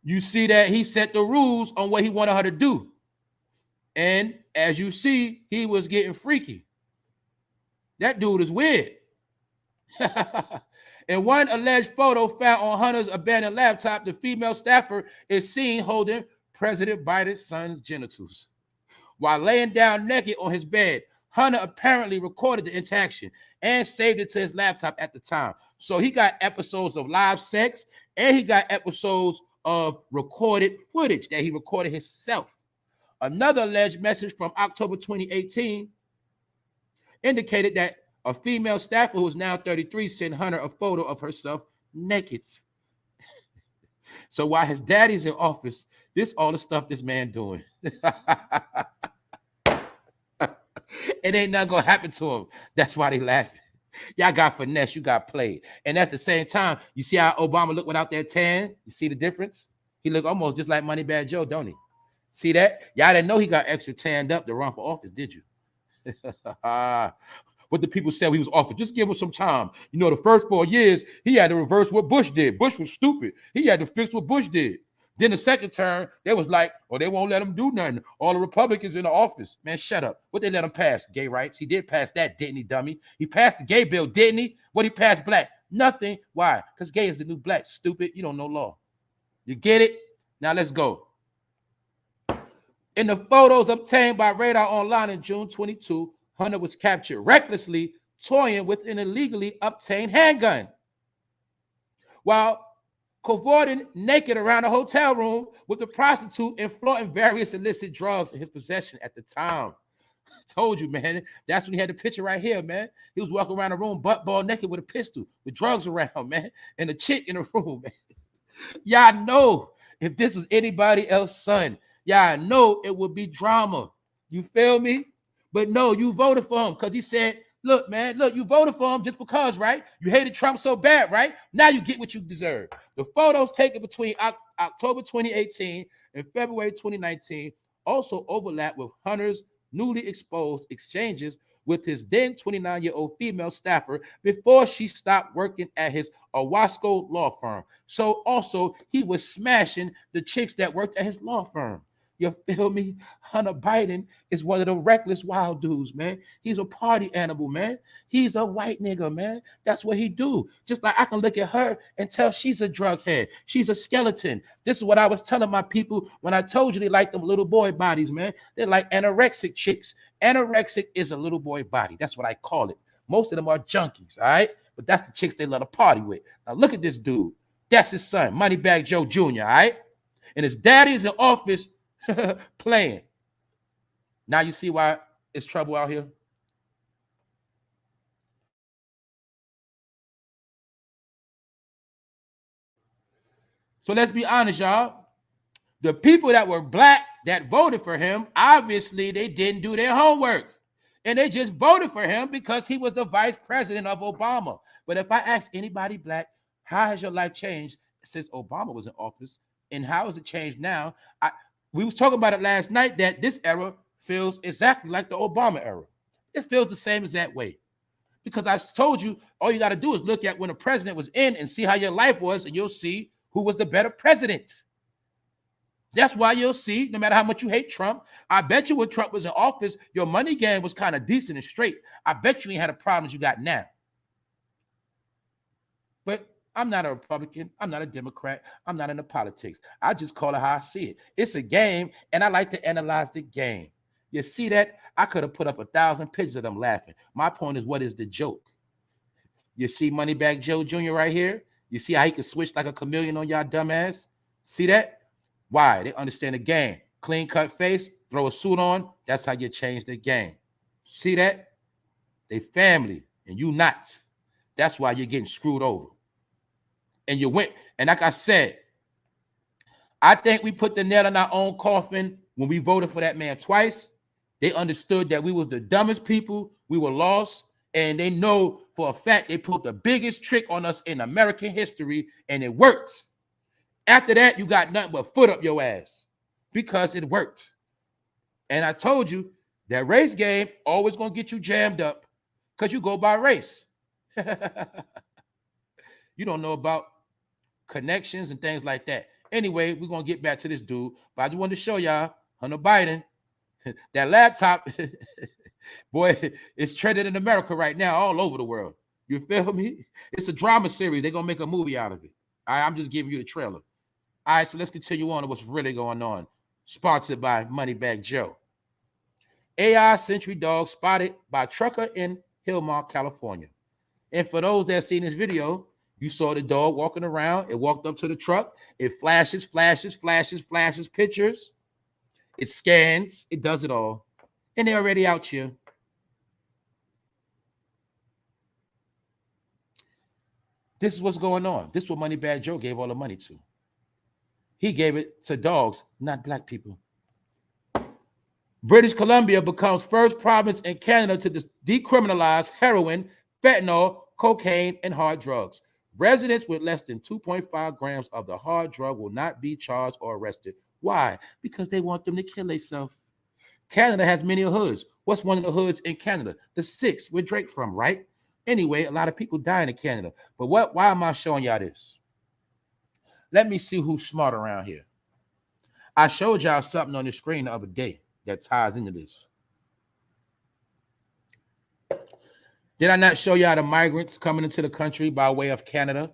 You see that he set the rules on what he wanted her to do. And as you see, he was getting freaky. That dude is weird. In one alleged photo found on Hunter's abandoned laptop, the female staffer is seen holding President Biden's son's genitals. While laying down naked on his bed, Hunter apparently recorded the interaction and saved it to his laptop at the time. So he got episodes of live sex and he got episodes of recorded footage that he recorded himself. Another alleged message from October 2018 indicated that a female staffer who is now 33 sent Hunter a photo of herself naked. So while his daddy's in office, this all the stuff this man doing. It ain't nothing gonna happen to him. That's why they laughing. Y'all got finesse, you got played. And at the same time, you see how Obama looked without that tan? You see the difference? He looked almost just like MoneyBagg Joe, don't he? See that? Y'all didn't know he got extra tanned up to run for office, did you? What the people said he was offered. Just give him some time. You know, the first 4 years, he had to reverse what Bush did. Bush was stupid. He had to fix what Bush did. Then the second term, they was like, oh, they won't let him do nothing. All the Republicans in the office. Man, shut up. What they let him pass? Gay rights. He did pass that, didn't he, dummy? He passed the gay bill, didn't he? What he passed black? Nothing. Why? Because gay is the new black. Stupid. You don't know law. You get it? Now let's go. In the photos obtained by Radar Online in June 22, Hunter was captured recklessly toying with an illegally obtained handgun while cavorting naked around a hotel room with a prostitute and flaunting various illicit drugs in his possession at the time. I told you, man. That's when he had the picture right here, man. He was walking around the room butt-ball naked with a pistol with drugs around, man, and a chick in the room, man. Y'all know if this was anybody else's son, y'all know it would be drama. You feel me? But no, you voted for him because he said, look, man, look, you voted for him just because, right? You hated Trump so bad, right? Now you get what you deserve. The photos taken between October 2018 and February 2019 also overlap with Hunter's newly exposed exchanges with his then 29-year-old female staffer before she stopped working at his Owasco law firm. So also, he was smashing the chicks that worked at his law firm. You feel me? Hunter Biden is one of the reckless wild dudes, man. He's a party animal, man. He's a white nigga, man. That's what he do. Just like I can look at her and tell she's a drug head. She's a skeleton. This is what I was telling my people when I told you they like them little boy bodies, man. They're like anorexic chicks. Anorexic is a little boy body. That's what I call it. Most of them are junkies, all right? But that's the chicks they love to party with. Now look at this dude. That's his son, MoneyBagg Joe Jr., all right? And his daddy's in office playing. Now you see why it's trouble out here. So let's be honest, y'all. The people that were black that voted for him, obviously they didn't do their homework. And they just voted for him because he was the vice president of Obama. But if I ask anybody black, how has your life changed since Obama was in office? And how has it changed now? We was talking about it last night that this era feels exactly like the Obama era. It feels the same as that way. Because I told you, all you got to do is look at when the president was in and see how your life was, and you'll see who was the better president. That's why you'll see, no matter how much you hate Trump, I bet you when Trump was in office, your money game was kind of decent and straight. I bet you ain't had the problems you got now. But I'm not a Republican. I'm not a Democrat. I'm not into politics. I just call it how I see it. It's a game, and I like to analyze the game. You see that? I could have put up 1,000 pictures of them laughing. My point is, what is the joke? You see MoneyBagg Joe Jr. right here? You see how he can switch like a chameleon on y'all dumbass? See that? Why? They understand the game. Clean cut face, throw a suit on. That's how you change the game. See that? They family, and you not. That's why you're getting screwed over. And you went, and like I said, I think we put the nail in our own coffin when we voted for that man twice. They understood that we was the dumbest people, we were lost, and they know for a fact they put the biggest trick on us in American history, and it worked. After that, you got nothing but foot up your ass because it worked. And I told you that race game always gonna get you jammed up because you go by race. You don't know about connections and things like that. Anyway, we're going to get back to this dude. But I just wanted to show y'all, Hunter Biden, that laptop, boy, it's trending in America right now, all over the world. You feel me? It's a drama series. They're going to make a movie out of it. All right, I'm just giving you the trailer. All right, so let's continue on to what's really going on. Sponsored by MoneyBagg Joe. AI sentry dog spotted by trucker in Hillmont, California. And for those that have seen this video, you saw the dog walking around. It walked up to the truck. It flashes pictures. It scans. It does it all. And they're already out here. This is what's going on. This is what MoneyBagg Joe gave all the money to. He gave it to dogs, not black people. British Columbia becomes first province in Canada to decriminalize heroin, fentanyl, cocaine, and hard drugs. Residents with less than 2.5 grams of the hard drug will not be charged or arrested. Why? Because they want them to kill themselves. Canada has many hoods. What's one of the hoods in Canada? The 6, where Drake from, right? Anyway, a lot of people dying in Canada. But why am I showing y'all this? Let me see who's smart around here. I showed y'all something on the screen the other day that ties into this. Did I not show y'all the migrants coming into the country by way of Canada?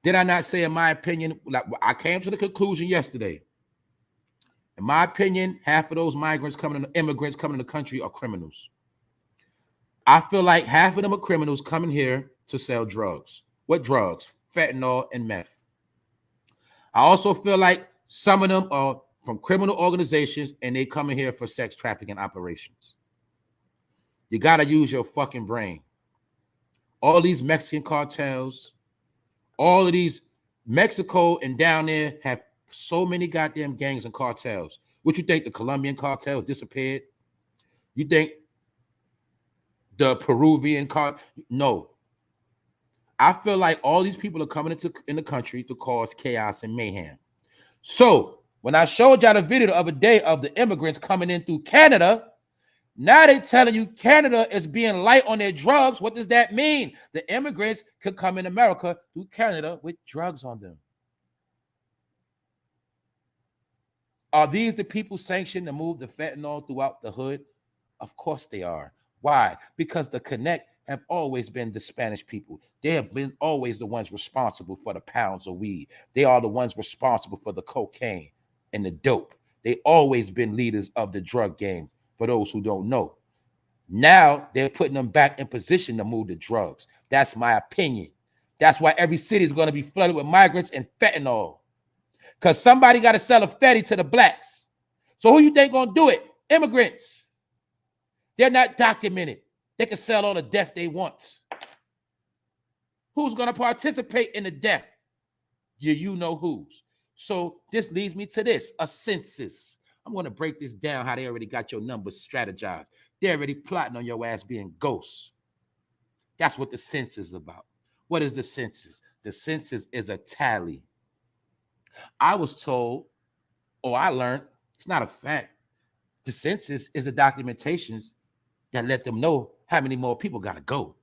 Did I not say, in my opinion, like I came to the conclusion yesterday, in my opinion, half of those immigrants coming in the country are criminals. I feel like half of them are criminals coming here to sell drugs. What drugs? Fentanyl and meth. I also feel like some of them are from criminal organizations and they come in here for sex trafficking operations. You got to use your fucking brain. All these Mexican cartels, all of these Mexico and down there have so many goddamn gangs and cartels. What you think the Colombian cartels disappeared? You think the Peruvian No. I feel like all these people are coming in the country to cause chaos and mayhem. So when I showed y'all the video the other day of the immigrants coming in through Canada, now they're telling you Canada is being light on their drugs. What does that mean? The immigrants could come in America through Canada with drugs on them. Are these the people sanctioned to move the fentanyl throughout the hood? Of course they are. Why? Because the Connect have always been the Spanish people. They have been always the ones responsible for the pounds of weed. They are the ones responsible for the cocaine and the dope. They always been leaders of the drug game, for those who don't know. Now they're putting them back in position to move the drugs. That's my opinion. That's why every city is going to be flooded with migrants and fentanyl. Because somebody got to sell a fetty to the blacks. So who you think going to do it? Immigrants. They're not documented. They can sell all the death they want. Who's going to participate in the death? You know who's. So this leads me to this, a census. I'm going to break this down, how they already got your numbers strategized. They're already plotting on your ass being ghosts. That's what the census is about. What is the census? The census is a tally. I was told, or I learned, it's not a fact. The census is a documentation that let them know how many more people got to go.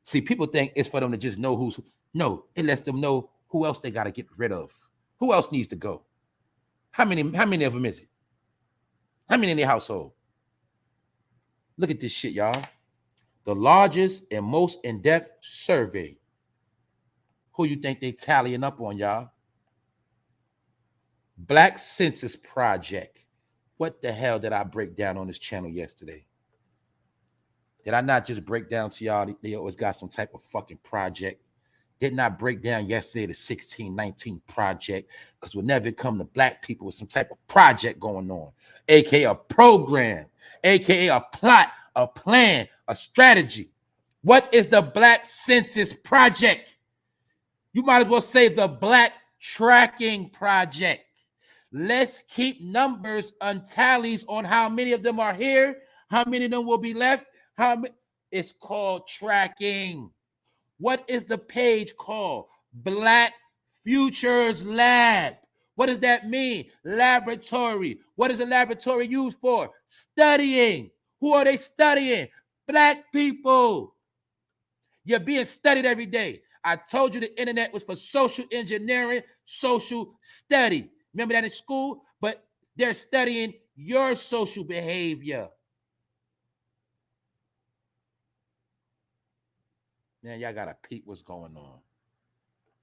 See, people think it's for them to just know who's. No, it lets them know who else they got to get rid of. Who else needs to go? How many of them is it? How many in their household? Look at this shit, y'all. The largest and most in-depth survey. Who you think they tallying up on, y'all? Black Census Project. What the hell did I break down on this channel yesterday? Did I not just break down to y'all? They always got some type of fucking project. Did not break down yesterday the 1619 project, because whenever it comes to black people with some type of project going on, aka a program, aka a plot, a plan, a strategy. What is the Black Census Project? You might as well say the Black Tracking Project. Let's keep numbers and tallies on how many of them are here, how many of them will be left. It's called tracking. What is the page called? Black Futures Lab. What does that mean? Laboratory. What is a laboratory used for? Studying. Who are they studying? Black people. You're being studied every day. I told you the internet was for social engineering, social study. Remember that in school? But they're studying your social behavior. Man, y'all gotta peep what's going on.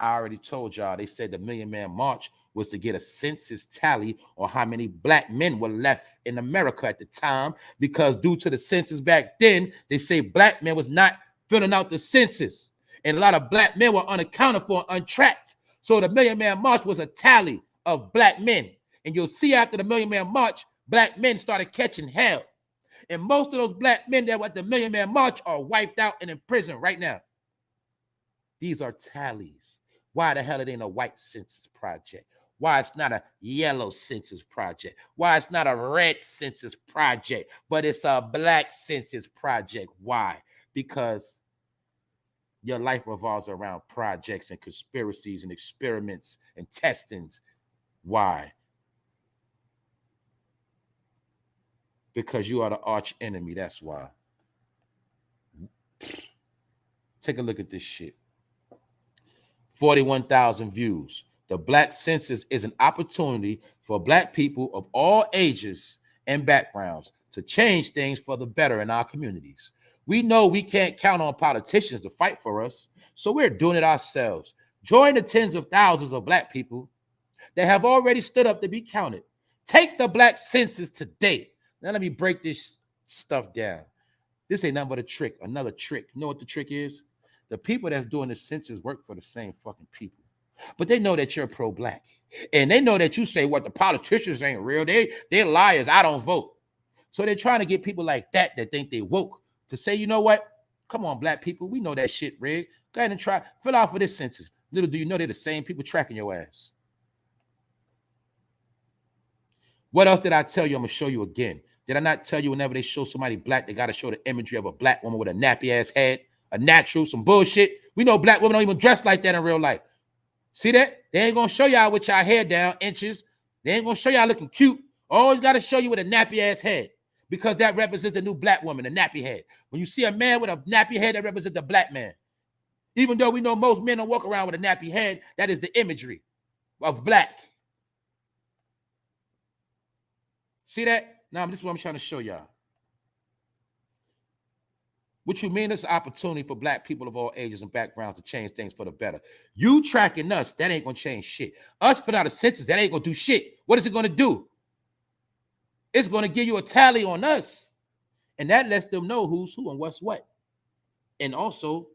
I already told y'all, they said the Million Man March was to get a census tally on how many black men were left in America at the time, because due to the census back then, they say black men was not filling out the census. And a lot of black men were unaccounted for, untracked. So the Million Man March was a tally of black men. And you'll see after the Million Man March, black men started catching hell. And most of those black men that were at the Million Man March are wiped out and in prison right now. These are tallies. Why the hell it ain't a white census project? Why it's not a yellow census project? Why it's not a red census project, but it's a black census project? Why? Because your life revolves around projects and conspiracies and experiments and testings. Why? Because you are the arch enemy. That's why. Take a look at this shit. 41,000 views. The black census is an opportunity for black people of all ages and backgrounds to change things for the better in our communities. We know we can't count on politicians to fight for us, so we're doing it ourselves. Join the tens of thousands of black people that have already stood up to be counted. Take the black census today. Now let me break this stuff down. This ain't nothing but a trick, another trick. You know what the trick is? The people that's doing the census work for the same fucking people. But they know that you're pro-black. And they know that you say, what, the politicians ain't real. They're liars. I don't vote. So they're trying to get people like that think they woke to say, you know what? Come on, black people. We know that shit rigged. Go ahead and try. Fill out for this census. Little do you know they're the same people tracking your ass. What else did I tell you? I'm going to show you again. Did I not tell you whenever they show somebody black, they got to show the imagery of a black woman with a nappy-ass head? A natural, some bullshit. We know black women don't even dress like that in real life. See that? They ain't gonna show y'all with y'all hair down inches. They ain't gonna show y'all looking cute. Always gotta show you with a nappy ass head, because that represents a new black woman, a nappy head. When you see a man with a nappy head, that represents a black man. Even though we know most men don't walk around with a nappy head, that is the imagery of black. See that? Now this is what I'm trying to show y'all. What you mean? It's an opportunity for black people of all ages and backgrounds to change things for the better. You tracking us, that ain't gonna change shit. Us filling out a census, that ain't gonna do shit. What is it gonna do? It's gonna give you a tally on us. And that lets them know who's who and what's what. And also,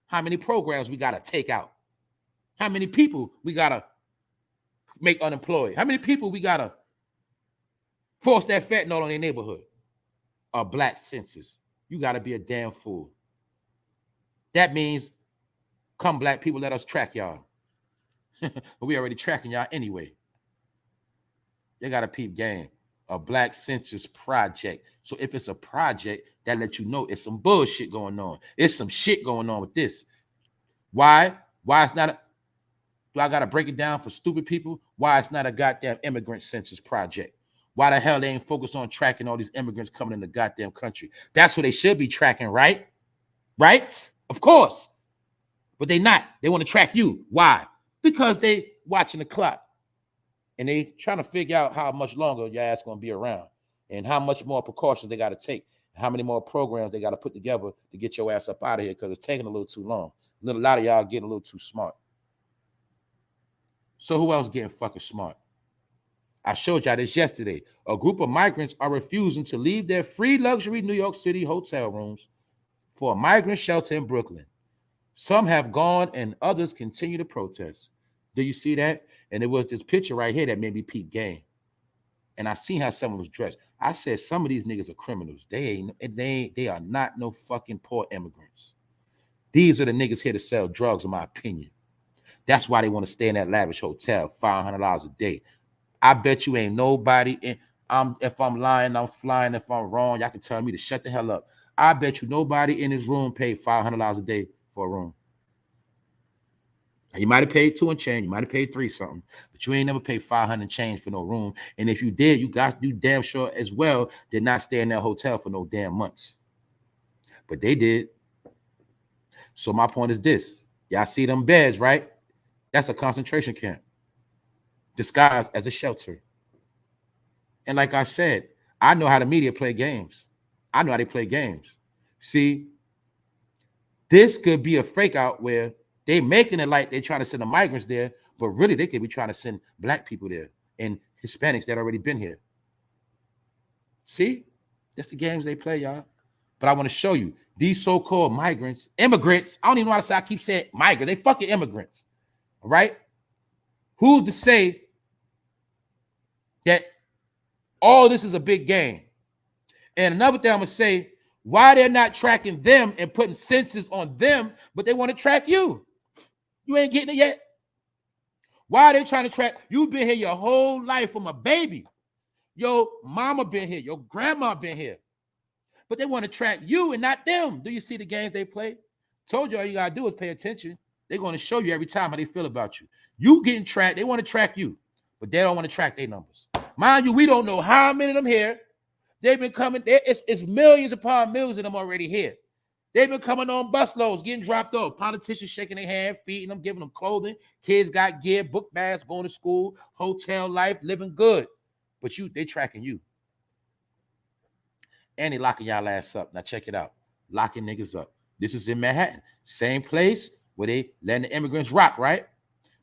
how many programs we gotta take out. How many people we gotta make unemployed. How many people we gotta force that fentanyl on their neighborhood. A black census. You got to be a damn fool. That means, come black people, let us track y'all. But we already tracking y'all anyway. They got a peep game. A black census project. So if it's a project, that lets you know it's some bullshit going on. It's some shit going on with this. Why? Why it's not a... Do I got to break it down for stupid people? Why it's not a goddamn immigrant census project? Why the hell they ain't focused on tracking all these immigrants coming in the goddamn country? That's what they should be tracking, right? Right? Of course. But they not. They want to track you. Why? Because they watching the clock. And they trying to figure out how much longer your ass going to be around. And how much more precautions they got to take. How many more programs they got to put together to get your ass up out of here, because it's taking a little too long. A lot of y'all getting a little too smart. So who else getting fucking smart? I showed y'all this yesterday. A group of migrants are refusing to leave their free luxury New York City hotel rooms for a migrant shelter in Brooklyn. Some have gone and others continue to protest. Do you see that? And it was this picture right here that made me peep game. And I seen how someone was dressed. I said, some of these niggas are criminals. They are not no fucking poor immigrants. These are the niggas here to sell drugs, in my opinion. That's why they want to stay in that lavish hotel, $500 a day. I bet you ain't nobody in. If I'm lying, I'm flying. If I'm wrong, y'all can tell me to shut the hell up. I bet you nobody in this room paid $500 a day for a room. Now, you might have paid $2 and change. You might have paid $3 something, but you ain't never paid $500 and change for no room. And if you did, you damn sure as well did not stay in that hotel for no damn months. But they did. So my point is this. Y'all see them beds, right? That's a concentration camp. disguised as a shelter. And like I said, I know how the media play games. I know how they play games. See, this could be a fake out where they making it like they're trying to send the migrants there, but really they could be trying to send black people there and Hispanics that already been here. See, that's the games they play, y'all. But I want to show you these so-called migrants, immigrants. I don't even know how to say. I keep saying migrants. They fucking immigrants, all right? Who's to say that all this is a big game? And another thing I'm gonna say, why they're not tracking them and putting census on them, but they want to track you. You ain't getting it yet. Why are they trying to track? You've been here your whole life from a baby. Your mama been here, your grandma been here. But they want to track you and not them. Do you see the games they play? Told you all you gotta do is pay attention. They're going to show you every time how they feel about you. You getting tracked, they want to track you, but they don't want to track their numbers. Mind you, we don't know how many of them here. They've been coming. It's millions upon millions of them already here. They've been coming on busloads, getting dropped off. Politicians shaking their hand, feeding them, giving them clothing. Kids got gear, book bags, going to school, hotel life, living good. But they tracking you. And they locking y'all ass up. Now check it out. Locking niggas up. This is in Manhattan. Same place where they letting the immigrants rock, right?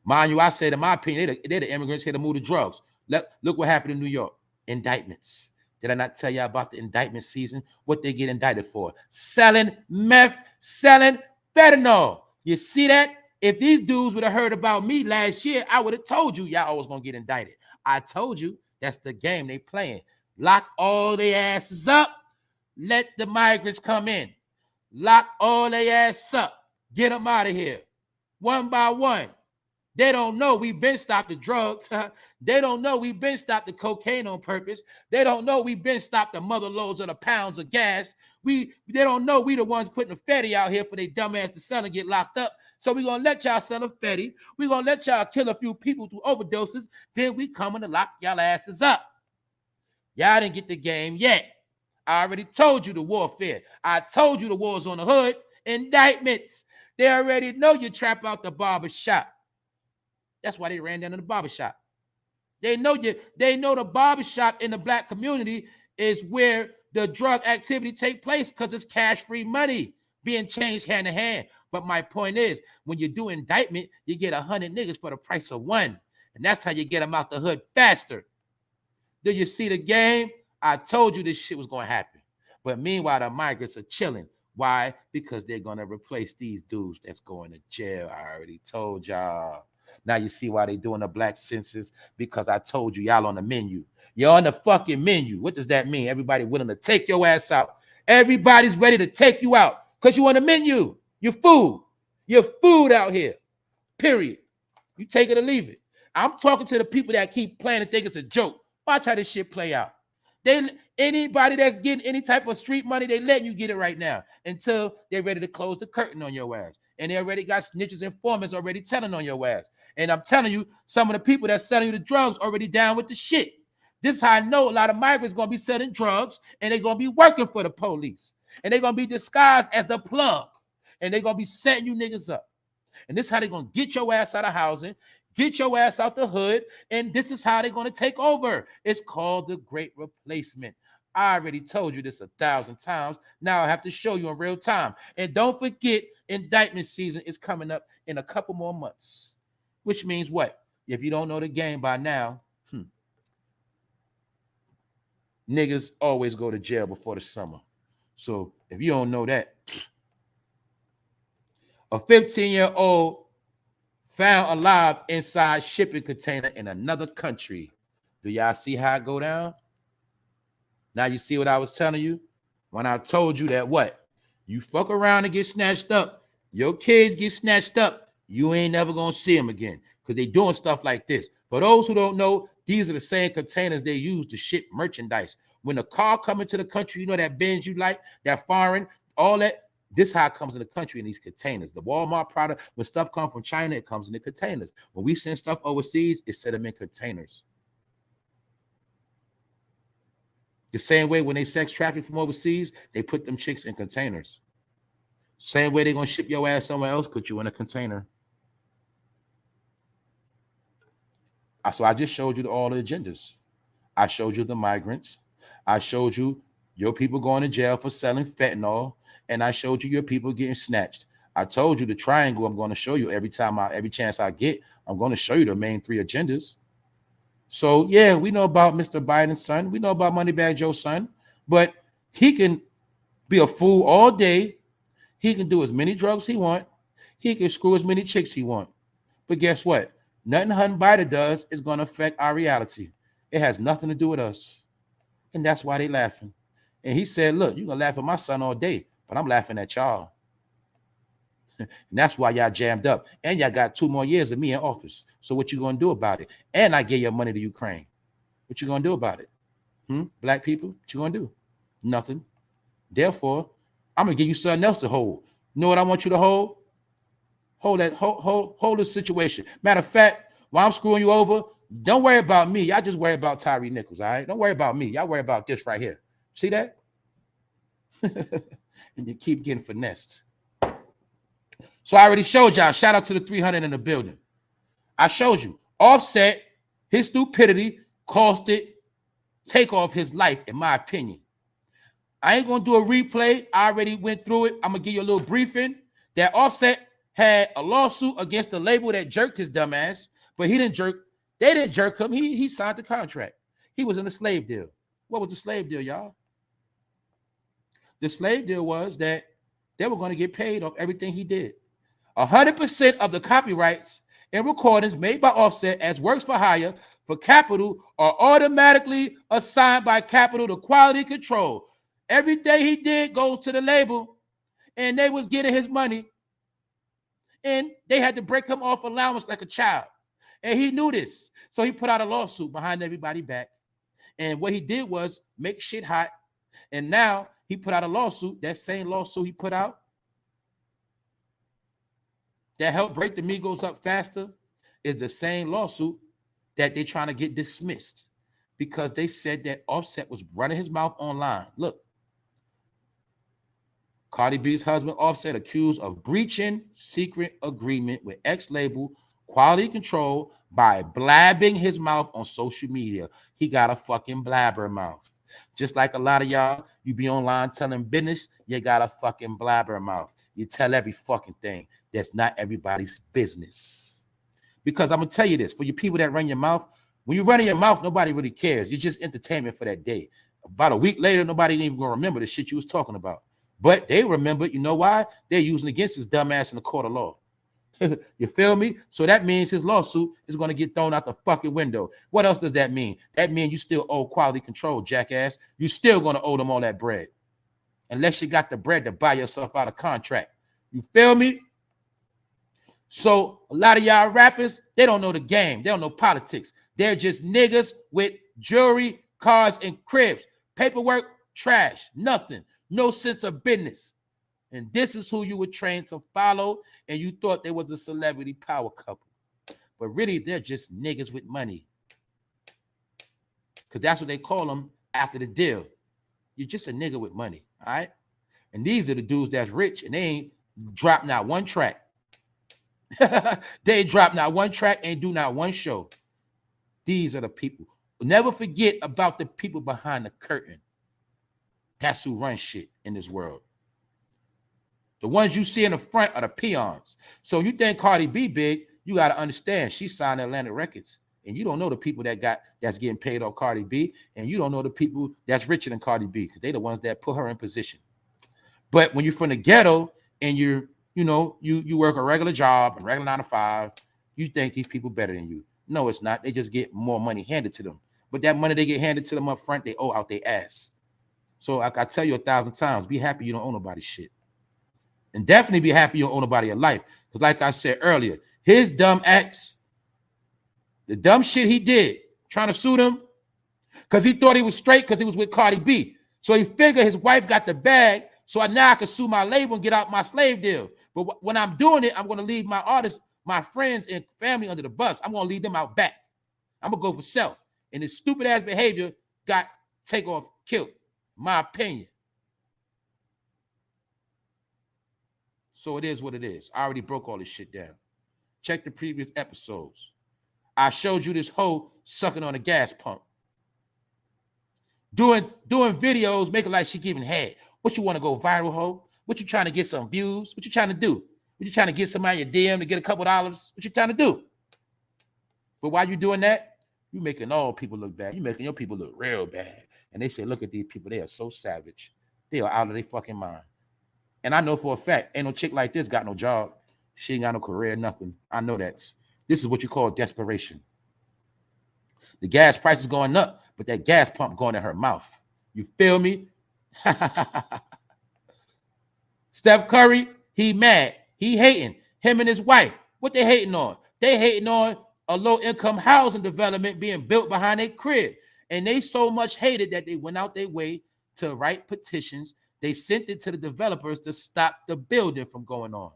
Mind you, I said in my opinion, they're the immigrants here to move the drugs. Look what happened in New York. Indictments. Did I not tell you about the indictment season? What they get indicted for? Selling meth, selling fentanyl. You see that? If these dudes would have heard about me last year, I would have told you y'all was going to get indicted. I told you that's the game they playing. Lock all their asses up. Let the migrants come in. Lock all their ass up. Get them out of here. One by one. They don't know we've been stopped the drugs. They don't know we've been stopped the cocaine on purpose. They don't know we've been stopped the mother loads of the pounds of gas. They don't know we the ones putting the fetty out here for their dumb ass to sell and get locked up. So we're going to let y'all sell a fetty. We're going to let y'all kill a few people through overdoses. Then we coming to lock y'all asses up. Y'all didn't get the game yet. I already told you the warfare. I told you the war's on the hood. Indictments. They already know you trap out the barber shop. That's why they ran down to the barbershop. They know the barbershop in the black community is where the drug activity take place because it's cash-free money being changed hand to hand. But my point is, when you do indictment, you get 100 niggas for the price of one. And that's how you get them out the hood faster. Do you see the game? I told you this shit was going to happen. But meanwhile, the migrants are chilling. Why? Because they're going to replace these dudes that's going to jail. I already told y'all. Now you see why they doing the black census, because I told you y'all on the menu. You're on the fucking menu. What does that mean? Everybody willing to take your ass out. Everybody's ready to take you out because you on the menu. You're food. You're food out here. Period. You take it or leave it. I'm talking to the people that keep playing and think it's a joke. Watch how this shit play out. Anybody that's getting any type of street money, they letting you get it right now until they're ready to close the curtain on your ass. And they already got snitches and informants already telling on your ass. And I'm telling you, some of the people that's selling you the drugs already down with the shit. This is how I know a lot of migrants going to be selling drugs, and they're going to be working for the police. And they're going to be disguised as the plug. And they're going to be setting you niggas up. And this is how they're going to get your ass out of housing, get your ass out the hood, and this is how they're going to take over. It's called the Great Replacement. I already told you this 1,000 times. Now I have to show you in real time. And don't forget, indictment season is coming up in a couple more months. Which means what? If you don't know the game by now, niggas always go to jail before the summer. So if you don't know that, a 15-year-old found alive inside shipping container in another country. Do y'all see how it go down? Now you see what I was telling you? When I told you that what? You fuck around and get snatched up. Your kids get snatched up. You ain't never going to see them again because they doing stuff like this. For those who don't know, these are the same containers they use to ship merchandise. When the car come into the country, you know that Benz you like, that foreign, all that, this how it comes in the country in these containers. The Walmart product, when stuff comes from China, it comes in the containers. When we send stuff overseas, it set them in containers. The same way when they sex traffic from overseas, they put them chicks in containers. Same way they're going to ship your ass somewhere else, put you in a container. So I just showed you all the agendas. I showed you the migrants. I showed you your people going to jail for selling fentanyl, and I showed you your people getting snatched. I told you the triangle. I'm going to show you every chance I get. I'm going to show you the main three agendas. So yeah, we know about Mr. Biden's son. We know about MoneyBagg Joe's son, but he can be a fool all day. He can do as many drugs he want. He can screw as many chicks he want. But guess what? Nothing Hunter Biden does is going to affect our reality. It has nothing to do with us. And that's why they laughing. And he said, look, you can laugh at my son all day, but I'm laughing at y'all. And that's why y'all jammed up. And y'all got 2 more years of me in office. So what you going to do about it? And I gave your money to Ukraine. What you going to do about it? Black people, what you going to do? Nothing. Therefore, I'm going to give you something else to hold. You know what I want you to hold? Hold the situation. Matter of fact, while I'm screwing you over, don't worry about me. Y'all just worry about Tyree Nichols, all right? Don't worry about me. Y'all worry about this right here. See that? And you keep getting finessed. So I already showed y'all. Shout out to the 300 in the building. I showed you. Offset, his stupidity cost it Takeoff his life, in my opinion. I ain't going to do a replay. I already went through it. I'm going to give you a little briefing. That Offset had a lawsuit against the label that jerked his dumb ass, but he didn't jerk. They didn't jerk him. He signed the contract. He was in a slave deal. What was the slave deal, y'all? The slave deal was that they were going to get paid off everything he did. 100% of the copyrights and recordings made by Offset as works for hire for Capital are automatically assigned by Capital to quality control. Everything he did goes to the label, and they was getting his money, and they had to break him off allowance like a child. And he knew this. So he put out a lawsuit behind everybody back. And what he did was make shit hot. And now he put out a lawsuit, that same lawsuit he put out that helped break the Migos up faster is the same lawsuit that they're trying to get dismissed because they said that Offset was running his mouth online. Look, Cardi B's husband Offset accused of breaching secret agreement with ex-label Quality Control by blabbing his mouth on social media. He got a fucking blabber mouth. Just like a lot of y'all, you be online telling business, you got a fucking blabber mouth. You tell every fucking thing. That's not everybody's business. Because I'm going to tell you this, for you people that run your mouth, when you run your mouth, nobody really cares. You're just entertainment for that day. About a week later, nobody ain't even going to remember the shit you was talking about. But they remember, you know why? They're using against his dumb ass in the court of law. You feel me? So that means his lawsuit is going to get thrown out the fucking window. What else does that mean? That means you still owe Quality Control, jackass. You still going to owe them all that bread. Unless you got the bread to buy yourself out of contract. You feel me? So a lot of y'all rappers, they don't know the game. They don't know politics. They're just niggas with jewelry, cars, and cribs. Paperwork, trash, nothing. No sense of business. And this is who you were trained to follow, and you thought they was a celebrity power couple. But really, they're just niggas with money. Because that's what they call them after the deal. You're just a nigga with money, all right? And these are the dudes that's rich, and they ain't dropped not one track. They ain't dropped not one track, ain't do not one show. These are the people. Never forget about the people behind the curtain. That's who runs shit in this world. The ones you see in the front are the peons. So you think Cardi B big, you got to understand she signed Atlantic Records. And you don't know the people that's getting paid off Cardi B. And you don't know the people that's richer than Cardi B because they're the ones that put her in position. But when you're from the ghetto and you work a regular job, a regular 9 to 5, you think these people better than you. No, it's not. They just get more money handed to them. But that money they get handed to them up front, they owe out their ass. So like I tell you 1,000 times, be happy you don't own nobody's shit. And definitely be happy you don't own nobody your life. Because like I said earlier, his dumb acts, the dumb shit he did, trying to sue them, because he thought he was straight because he was with Cardi B. So he figured his wife got the bag, so now I can sue my label and get out my slave deal. But when I'm doing it, I'm going to leave my artists, my friends and family under the bus. I'm going to leave them out back. I'm going to go for self. And his stupid ass behavior got Takeoff killed. My opinion. So it is what it is. I already broke all this shit down. Check the previous episodes. I showed you this hoe sucking on a gas pump. Doing videos, making like she giving head. What you want to go viral, hoe? What you trying to get some views? What you trying to do? What you trying to get somebody your DM to get a couple dollars? What you trying to do? But while you doing that, you making all people look bad. You making your people look real bad. And they say, look at these people. They are so savage. They are out of their fucking mind. And I know for a fact, ain't no chick like this got no job. She ain't got no career, nothing. I know that. This is what you call desperation. The gas price is going up, but that gas pump going in her mouth. You feel me? Steph Curry, he mad. He hating. Him and his wife. What they hating on? They hating on a low-income housing development being built behind their crib. And they so much hated that they went out their way to write petitions. They sent it to the developers to stop the building from going on.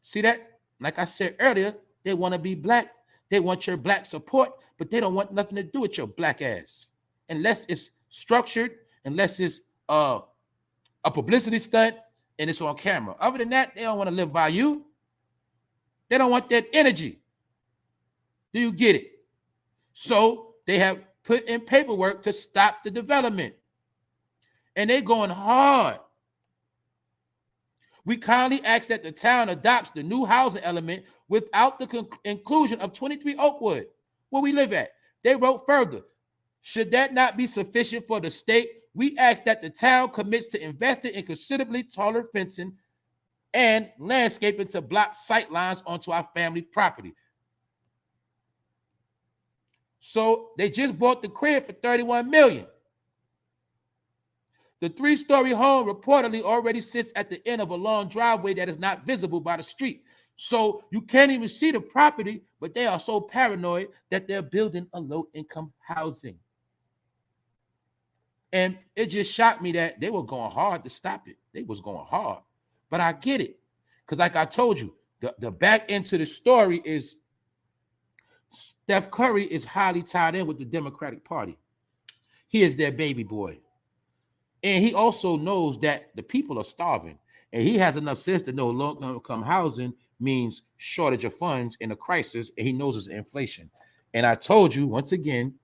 See that? Like I said earlier, they want to be black. They want your black support, but they don't want nothing to do with your black ass. Unless it's structured, unless it's a publicity stunt, and it's on camera. Other than that, they don't want to live by you. They don't want that energy. Do you get it? So they have put in paperwork to stop the development. And they're going hard. We kindly ask that the town adopts the new housing element without the inclusion of 23 Oakwood, where we live at. They wrote further, should that not be sufficient for the state, we ask that the town commits to investing in considerably taller fencing and landscaping to block sight lines onto our family property. So they just bought the crib for $31 million. The 3-story home reportedly already sits at the end of a long driveway that is not visible by the street. So you can't even see the property, but they are so paranoid that they're building a low-income housing. And it just shocked me that they were going hard to stop it. They was going hard. But I get it. Because like I told you, the back end to the story is Steph Curry is highly tied in with the Democratic Party. He is their baby boy. And he also knows that the people are starving. And he has enough sense to know low-income housing means shortage of funds in a crisis. And he knows it's inflation. And I told you, once again,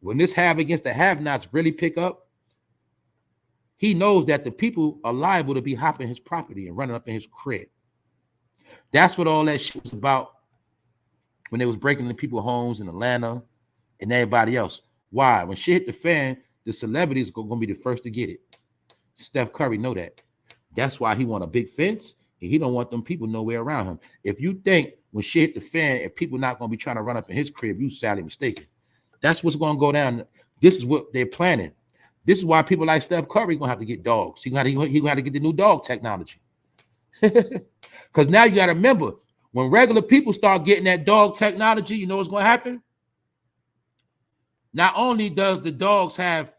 when this have against the have-nots really pick up, he knows that the people are liable to be hopping his property and running up in his crib. That's what all that shit was about when they was breaking into people's homes in Atlanta and everybody else. Why? When shit hit the fan, the celebrities are going to be the first to get it. Steph Curry know that. That's why he want a big fence, and he don't want them people nowhere around him. If you think when shit hit the fan, if people not going to be trying to run up in his crib, you sadly mistaken. That's what's going to go down. This is what they're planning. This is why people like Steph Curry going to have to get dogs. He going to have to get the new dog technology. Because now you got to remember, when regular people start getting that dog technology, you know what's going to happen? Not only does the dogs have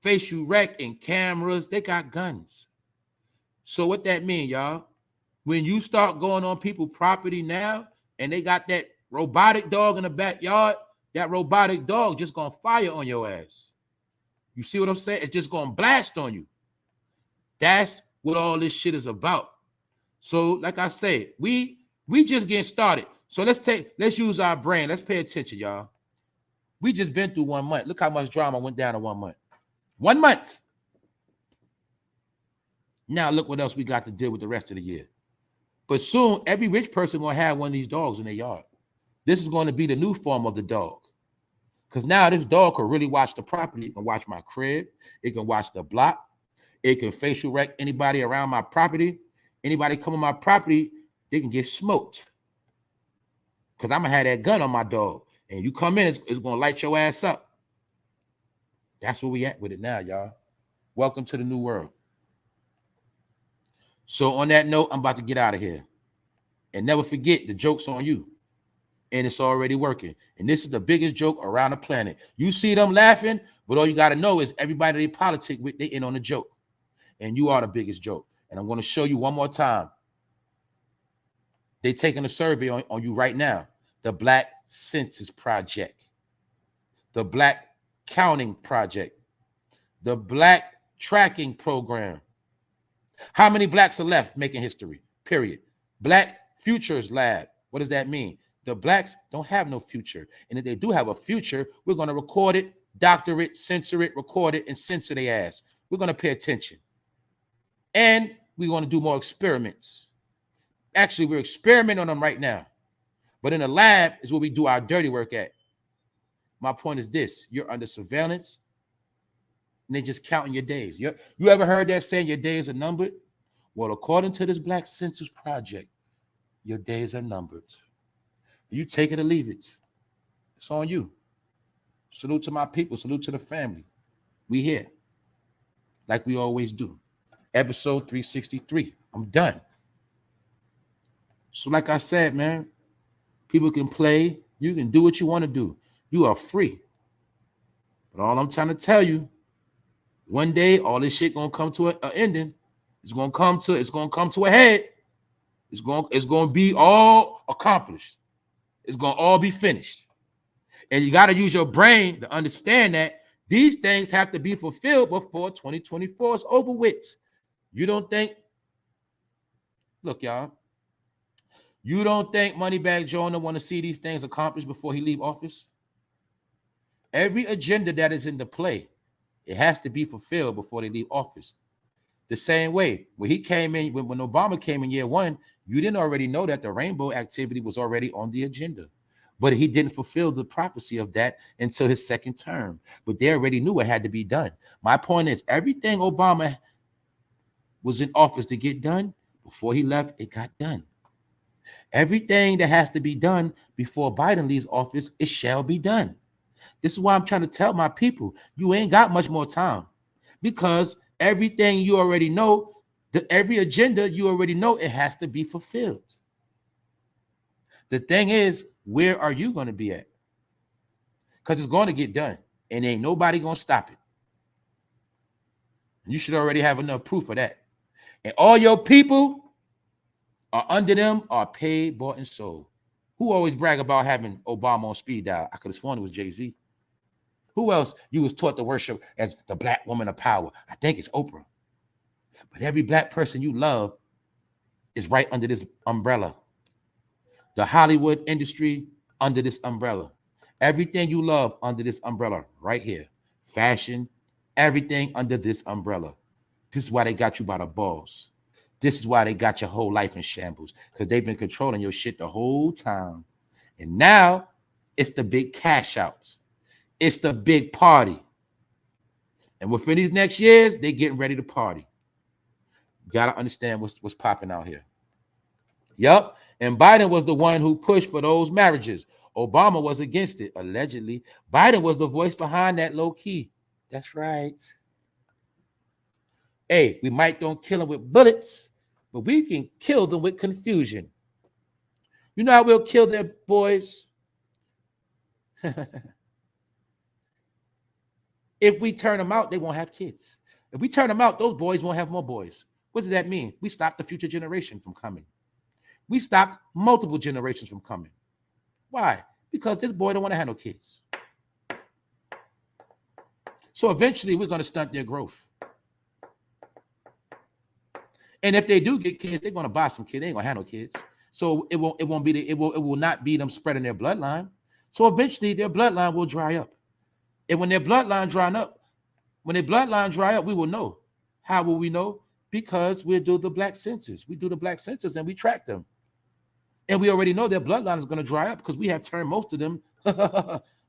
facial rec and cameras, they got guns. So what that mean, y'all? When you start going on people's property now and they got that robotic dog in the backyard, that robotic dog just going to fire on your ass. You see what I'm saying? It's just going to blast on you. That's what all this shit is about. So like I say, we just getting started. So let's use our brain. Let's pay attention, y'all. We just been through 1 month. Look how much drama went down in 1 month. 1 month. Now look what else we got to deal with the rest of the year. But soon, every rich person going to have one of these dogs in their yard. This is going to be the new form of the dog. Because now this dog can really watch the property. It can watch my crib. It can watch the block. It can facial wreck anybody around my property. Anybody come on my property, they can get smoked. Because I'm going to have that gun on my dog. And you come in, it's going to light your ass up. That's where we at with it now, y'all. Welcome to the new world. So on that note, I'm about to get out of here. And never forget, the joke's on you. And it's already working. And this is the biggest joke around the planet. You see them laughing, but all you got to know is everybody they politic with, they in on the joke. And you are the biggest joke. And I'm going to show you one more time. They taking a survey on you right now. The Black Census Project. The Black Counting Project. The Black Tracking Program. How many blacks are left making history? Period. Black Futures Lab. What does that mean? The blacks don't have no future. And if they do have a future, we're going to record it, doctor it, censor it, record it, and censor their ass. We're going to pay attention. And we're going to do more experiments. Actually, we're experimenting on them right now. But in the lab is where we do our dirty work at. My point is this. You're under surveillance, and they're just counting your days. You ever heard that saying your days are numbered? Well, according to this Black Census Project, your days are numbered. You take it or leave it. It's on you. Salute to my people. Salute to the family. We here. Like we always do. Episode 363. I'm done. So like I said, man, people can play. You can do what you want to do. You are free. But all I'm trying to tell you, one day all this shit gonna come to an ending. It's gonna come to a head. It's gonna be all accomplished. It's gonna all be finished. And you gotta use your brain to understand that these things have to be fulfilled before 2024 is over with. You don't think, look, y'all, you don't think MoneyBagg Jonah want to see these things accomplished before he leave office? Every agenda that is in the play, it has to be fulfilled before they leave office. The same way, when he came in, when Obama came in year one, you didn't already know that the rainbow activity was already on the agenda. But he didn't fulfill the prophecy of that until his second term. But they already knew it had to be done. My point is, everything Obama was in office to get done, before he left, it got done. Everything that has to be done before Biden leaves office, it shall be done. This is why I'm trying to tell my people, you ain't got much more time, because everything you already know, every agenda you already know, it has to be fulfilled. The thing is, where are you going to be at? Because it's going to get done, and ain't nobody going to stop it. You should already have enough proof of that. And all your people are under them are paid, bought, and sold. Who always brag about having Obama on speed dial? I could have sworn it was Jay-Z. Who else you was taught to worship as the black woman of power? I think it's Oprah. But every black person you love is right under this umbrella. The Hollywood industry under this umbrella. Everything you love under this umbrella right here. Fashion, everything under this umbrella. This is why they got you by the balls. This is why they got your whole life in shambles, because they've been controlling your shit the whole time. And now it's the big cash outs. It's the big party. And within these next years, they're getting ready to party. You got to understand what's popping out here. Yup. And Biden was the one who pushed for those marriages. Obama was against it, allegedly. Biden was the voice behind that low key. That's right. Hey, we might don't kill them with bullets, but we can kill them with confusion. You know how we'll kill their boys? If we turn them out, they won't have kids. If we turn them out, those boys won't have more boys. What does that mean? We stopped the future generation from coming. We stopped multiple generations from coming. Why? Because this boy don't want to have no kids. So eventually we're going to stunt their growth. And if they do get kids, they're going to buy some kids. They ain't going to have no kids. So it will not be them spreading their bloodline. So eventually their bloodline will dry up. And when their bloodline dry up, we will know. How will we know? Because we do the black census. We do the black census and we track them. And we already know their bloodline is going to dry up because we have turned most of them.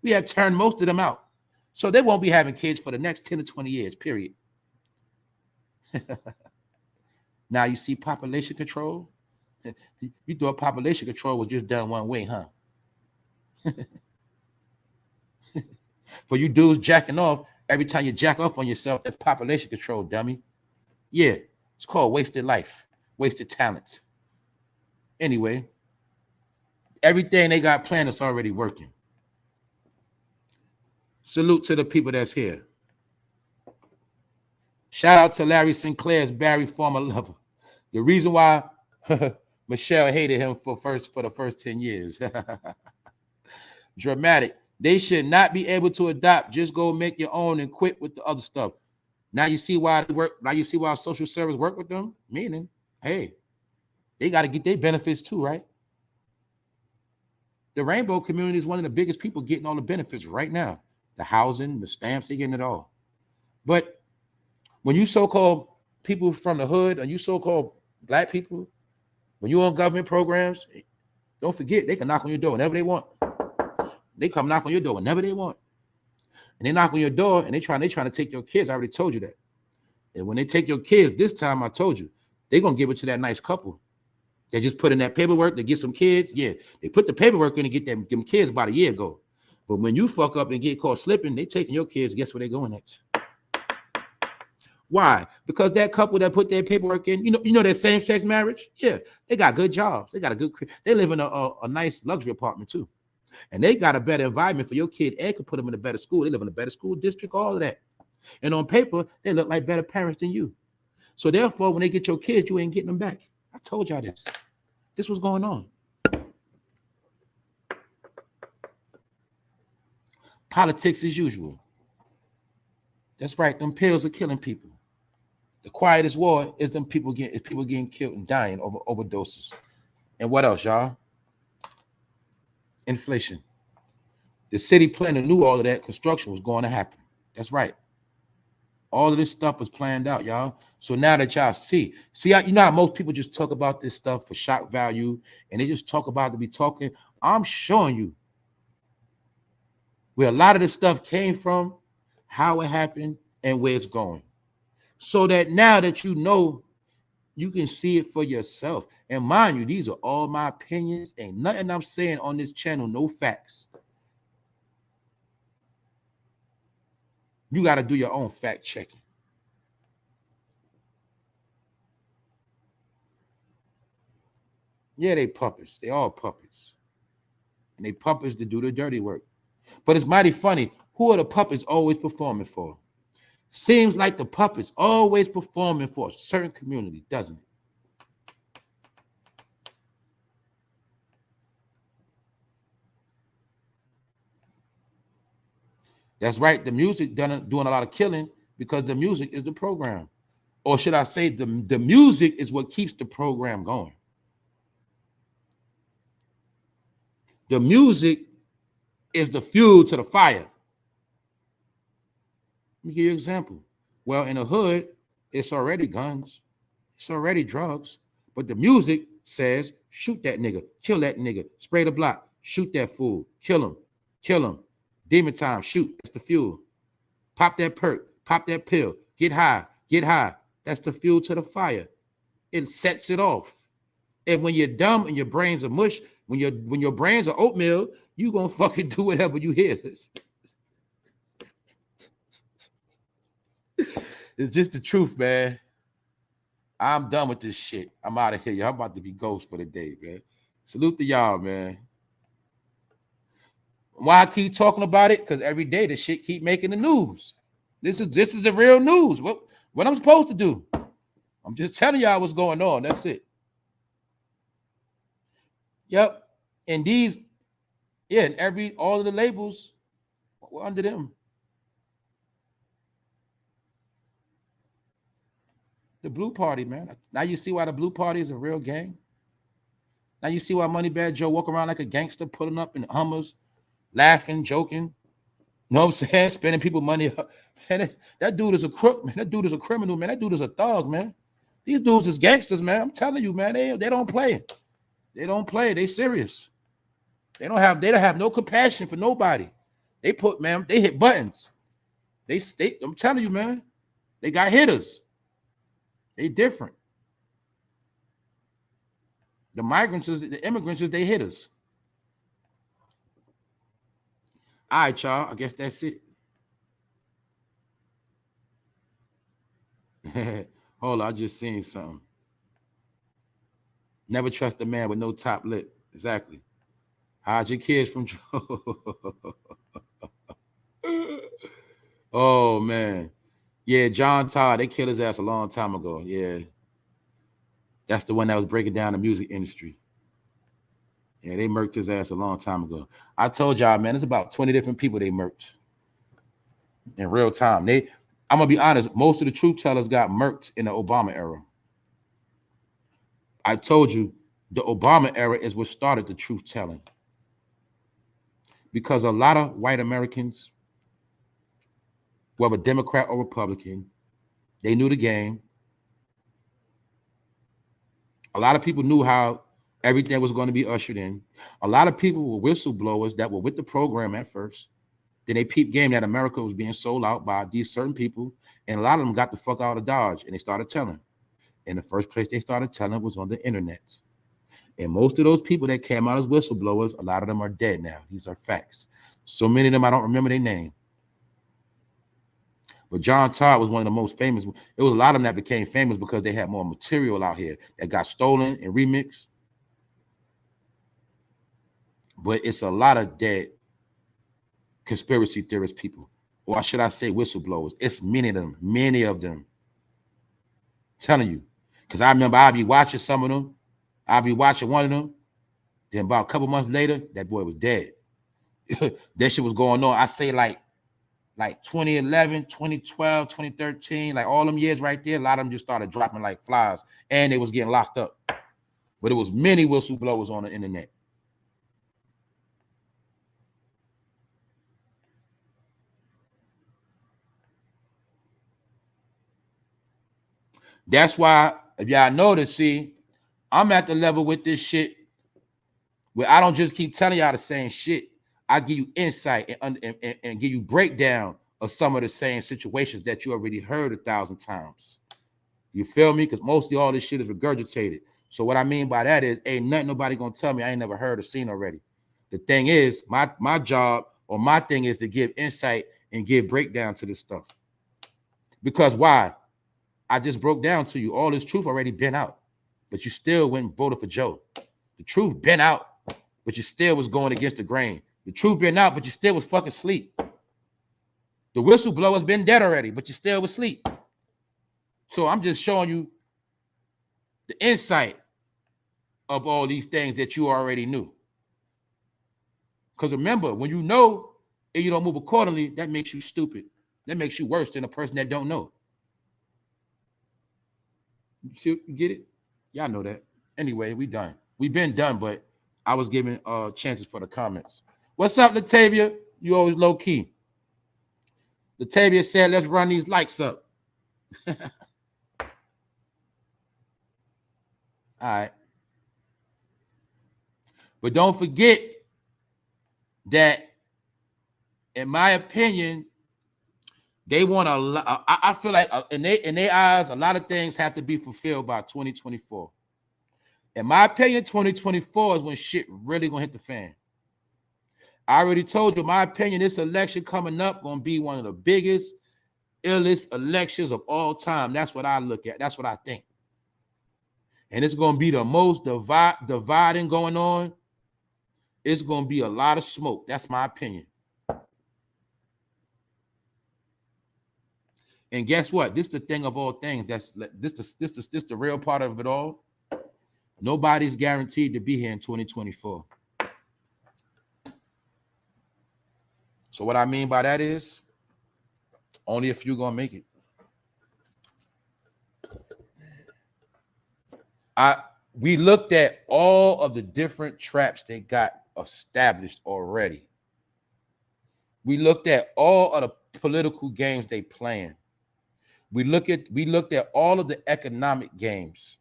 We have turned most of them out. So they won't be having kids for the next 10 to 20 years, period. Now you see population control. You thought population control was just done one way, huh? For you dudes jacking off, every time you jack off on yourself, that's population control, dummy. Yeah, it's called wasted life, wasted talent. Anyway, everything they got planned is already working. Salute to the people that's here. Shout out to Larry Sinclair's Barry former lover. The reason why Michelle hated him for the first 10 years. Dramatic. They should not be able to adopt. Just go make your own and quit with the other stuff. Now you see why they work. Now you see why social service work with them. Meaning, hey, they got to get their benefits too, right? The rainbow community is one of the biggest people getting all the benefits right now. The housing, the stamps, they're getting it all. But when you so-called people from the hood, and you so-called black people, when you're on government programs, don't forget, they can knock on your door whenever they want. They come knock on your door whenever they want. And they knock on your door and they trying to take your kids. I already told you that. And when they take your kids, this time I told you, they're going to give it to that nice couple. They just put in that paperwork to get some kids. Yeah, they put the paperwork in to get them kids about a year ago. But when you fuck up and get caught slipping, they taking your kids. Guess where they going next? Why? Because that couple that put their paperwork in, you know that same-sex marriage? Yeah, they got good jobs. They got they live in a nice luxury apartment too. And they got a better environment for your kid and could put them in a better school. They live in a better school district, all of that. And on paper, they look like better parents than you. So therefore, when they get your kids, you ain't getting them back. I told y'all this. This was going on. Politics as usual. That's right. Them pills are killing people. The quietest war is people getting killed and dying over overdoses. And what else, y'all? Inflation. The city planner knew all of that construction was going to happen. That's right. All of this stuff was planned out, y'all. So now that y'all see, you know how most people just talk about this stuff for shock value, and they just talk about it to be talking. I'm showing you where a lot of this stuff came from, how it happened, and where it's going. So that now that you know, you can see it for yourself. And mind you, these are all my opinions. Ain't nothing I'm saying on this channel, no facts. You got to do your own fact checking. Yeah, they puppets. They all puppets. And they puppets to do the dirty work. But it's mighty funny. Who are the puppets always performing for? Seems like the puppets always performing for a certain community, doesn't it? That's right. The music doing a lot of killing because the music is the program. Or should I say the music is what keeps the program going. The music is the fuel to the fire. Let me give you an example. Well, in the hood, it's already guns. It's already drugs. But the music says, shoot that nigga, kill that nigga, spray the block, shoot that fool, kill him. Demon time, shoot. That's the fuel. Pop that perk, pop that pill, get high. That's the fuel to the fire. It sets it off. And when you're dumb and your brains are mush, when your brains are oatmeal, you gonna fucking do whatever you hear. It's just the truth, man. I'm done with this shit. I'm out of here. Y'all about to be ghosts for the day, man. Salute to y'all, man. Why I keep talking about it? Because every day the shit keep making the news. This is the real news. What I'm supposed to do? I'm just telling y'all what's going on. That's it. Yep. And these, yeah, and all of the labels were under them. The Blue Party, man. Now you see why the Blue Party is a real gang. Now you see why MoneyBagg Joe walk around like a gangster, pulling up in Hummers, laughing, joking. You know what I'm saying? Spending people money. Man, that dude is a crook, man. That dude is a criminal, man. That dude is a thug, man. These dudes is gangsters, man. I'm telling you, man. They don't play. They don't play. They serious. They don't have no compassion for nobody. They hit buttons. I'm telling you, man. They got hitters. They different. The immigrants, they hitters. All right, y'all. I guess that's it. Hold on, I just seen something. Never trust a man with no top lip. Exactly. Hide your kids from Joe. Oh, man. Yeah, John Todd, they killed his ass a long time ago. Yeah. That's the one that was breaking down the music industry. Yeah, they murked his ass a long time ago. I told y'all, man, it's about 20 different people they murked in real time. I'm going to be honest, most of the truth tellers got murked in the Obama era. I told you the Obama era is what started the truth telling. because a lot of white Americans, whether Democrat or Republican, they knew the game. A lot of people knew how everything was going to be ushered in. A lot of people were whistleblowers that were with the program at first. Then they peeped game that America was being sold out by these certain people, and a lot of them got the fuck out of Dodge, and they started telling. And the first place they started telling was on the internet. And most of those people that came out as whistleblowers, a lot of them are dead now. These are facts. So many of them, I don't remember their name. But John Todd was one of the most famous. It was a lot of them that became famous because they had more material out here that got stolen and remixed. But it's a lot of dead conspiracy theorist people. Or should I say whistleblowers? It's many of them. I'm telling you. Because I remember I'd be watching some of them. I'd be watching one of them. Then about a couple months later, that boy was dead. That shit was going on. I say like 2011, 2012, 2013, like all them years right there, a lot of them just started dropping like flies, and they was getting locked up. But it was many whistleblowers on the internet. That's why, if y'all notice, see, I'm at the level with this shit where I don't just keep telling y'all the same shit. I give you insight and give you breakdown of some of the same situations that you already heard 1,000 times. You feel me? Because mostly all this shit is regurgitated. So what I mean by that is, ain't nothing nobody gonna tell me I ain't never heard or seen already. The thing is, my job or my thing is to give insight and give breakdown to this stuff. Because why? I just broke down to you all this truth already been out, but you still went and voted for Joe. The truth been out, but you still was going against the grain. The truth been out, but you still was fucking asleep. The whistleblower's been dead already, but you still was asleep. So I'm just showing you the insight of all these things that you already knew. Because remember, when you know and you don't move accordingly, that makes you stupid. That makes you worse than a person that don't know. You get it? Y'all know that. Anyway, we done. We've been done, but I was giving chances for the comments. What's up, Latavia? You always low key. Latavia said, let's run these likes up. All right. But don't forget that, in my opinion, they want a lot. I feel like in their eyes, a lot of things have to be fulfilled by 2024. In my opinion, 2024 is when shit really gonna hit the fan. I already told you, my opinion, this election coming up gonna be one of the biggest, illest elections of all time. That's what I look at. That's what I think. And it's gonna be the most dividing going on. It's gonna be a lot of smoke. That's my opinion. And guess what? This is the thing of all things. That's this the real part of it all. Nobody's guaranteed to be here in 2024. So what I mean by that is, only a few gonna make it. We looked at all of the different traps they got established already. We looked at all of the political games they playing. We looked at all of the economic games.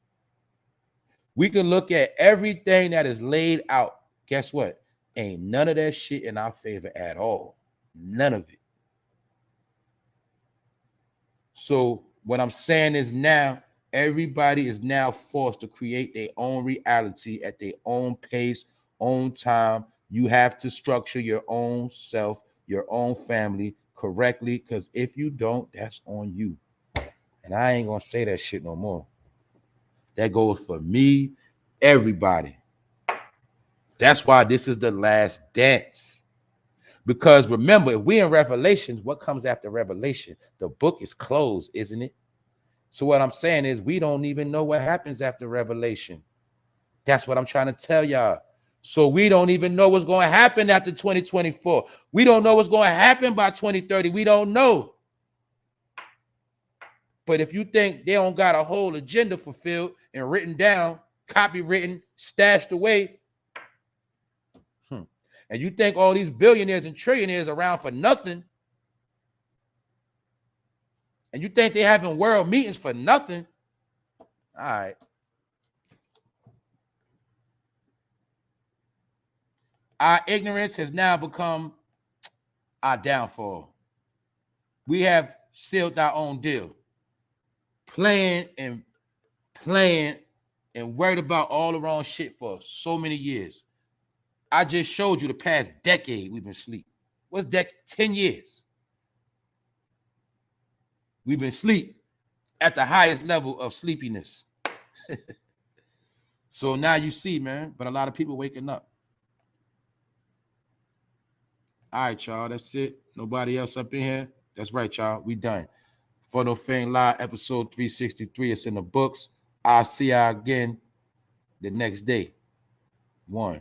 We can look at everything that is laid out. Guess what? Ain't none of that shit in our favor at all. None of it. So what I'm saying is now, everybody is now forced to create their own reality at their own pace, own time. You have to structure your own self, your own family correctly, because if you don't, that's on you. And I ain't gonna say that shit no more. That goes for me, everybody. That's why this is the last dance. Because remember, if we're in Revelations, what comes after Revelation? The book is closed, isn't it? So what I'm saying is, we don't even know what happens after Revelation. That's what I'm trying to tell y'all. So we don't even know what's going to happen after 2024. We don't know what's going to happen by 2030. We don't know. But if you think they don't got a whole agenda fulfilled and written down, copywritten, stashed away, And you think all these billionaires and trillionaires around for nothing, and you think they're having world meetings for nothing, all right. Our ignorance has now become our downfall. We have sealed our own deal, playing and worried about all the wrong shit for so many years. I just showed you the past decade we've been asleep. What's that? 10 years. We've been asleep at the highest level of sleepiness. So now you see, man, but a lot of people waking up. All right, y'all, that's it. Nobody else up in here? That's right, y'all. We done. Photo Fame Live, episode 363. It's in the books. I'll see y'all again the next day. 1.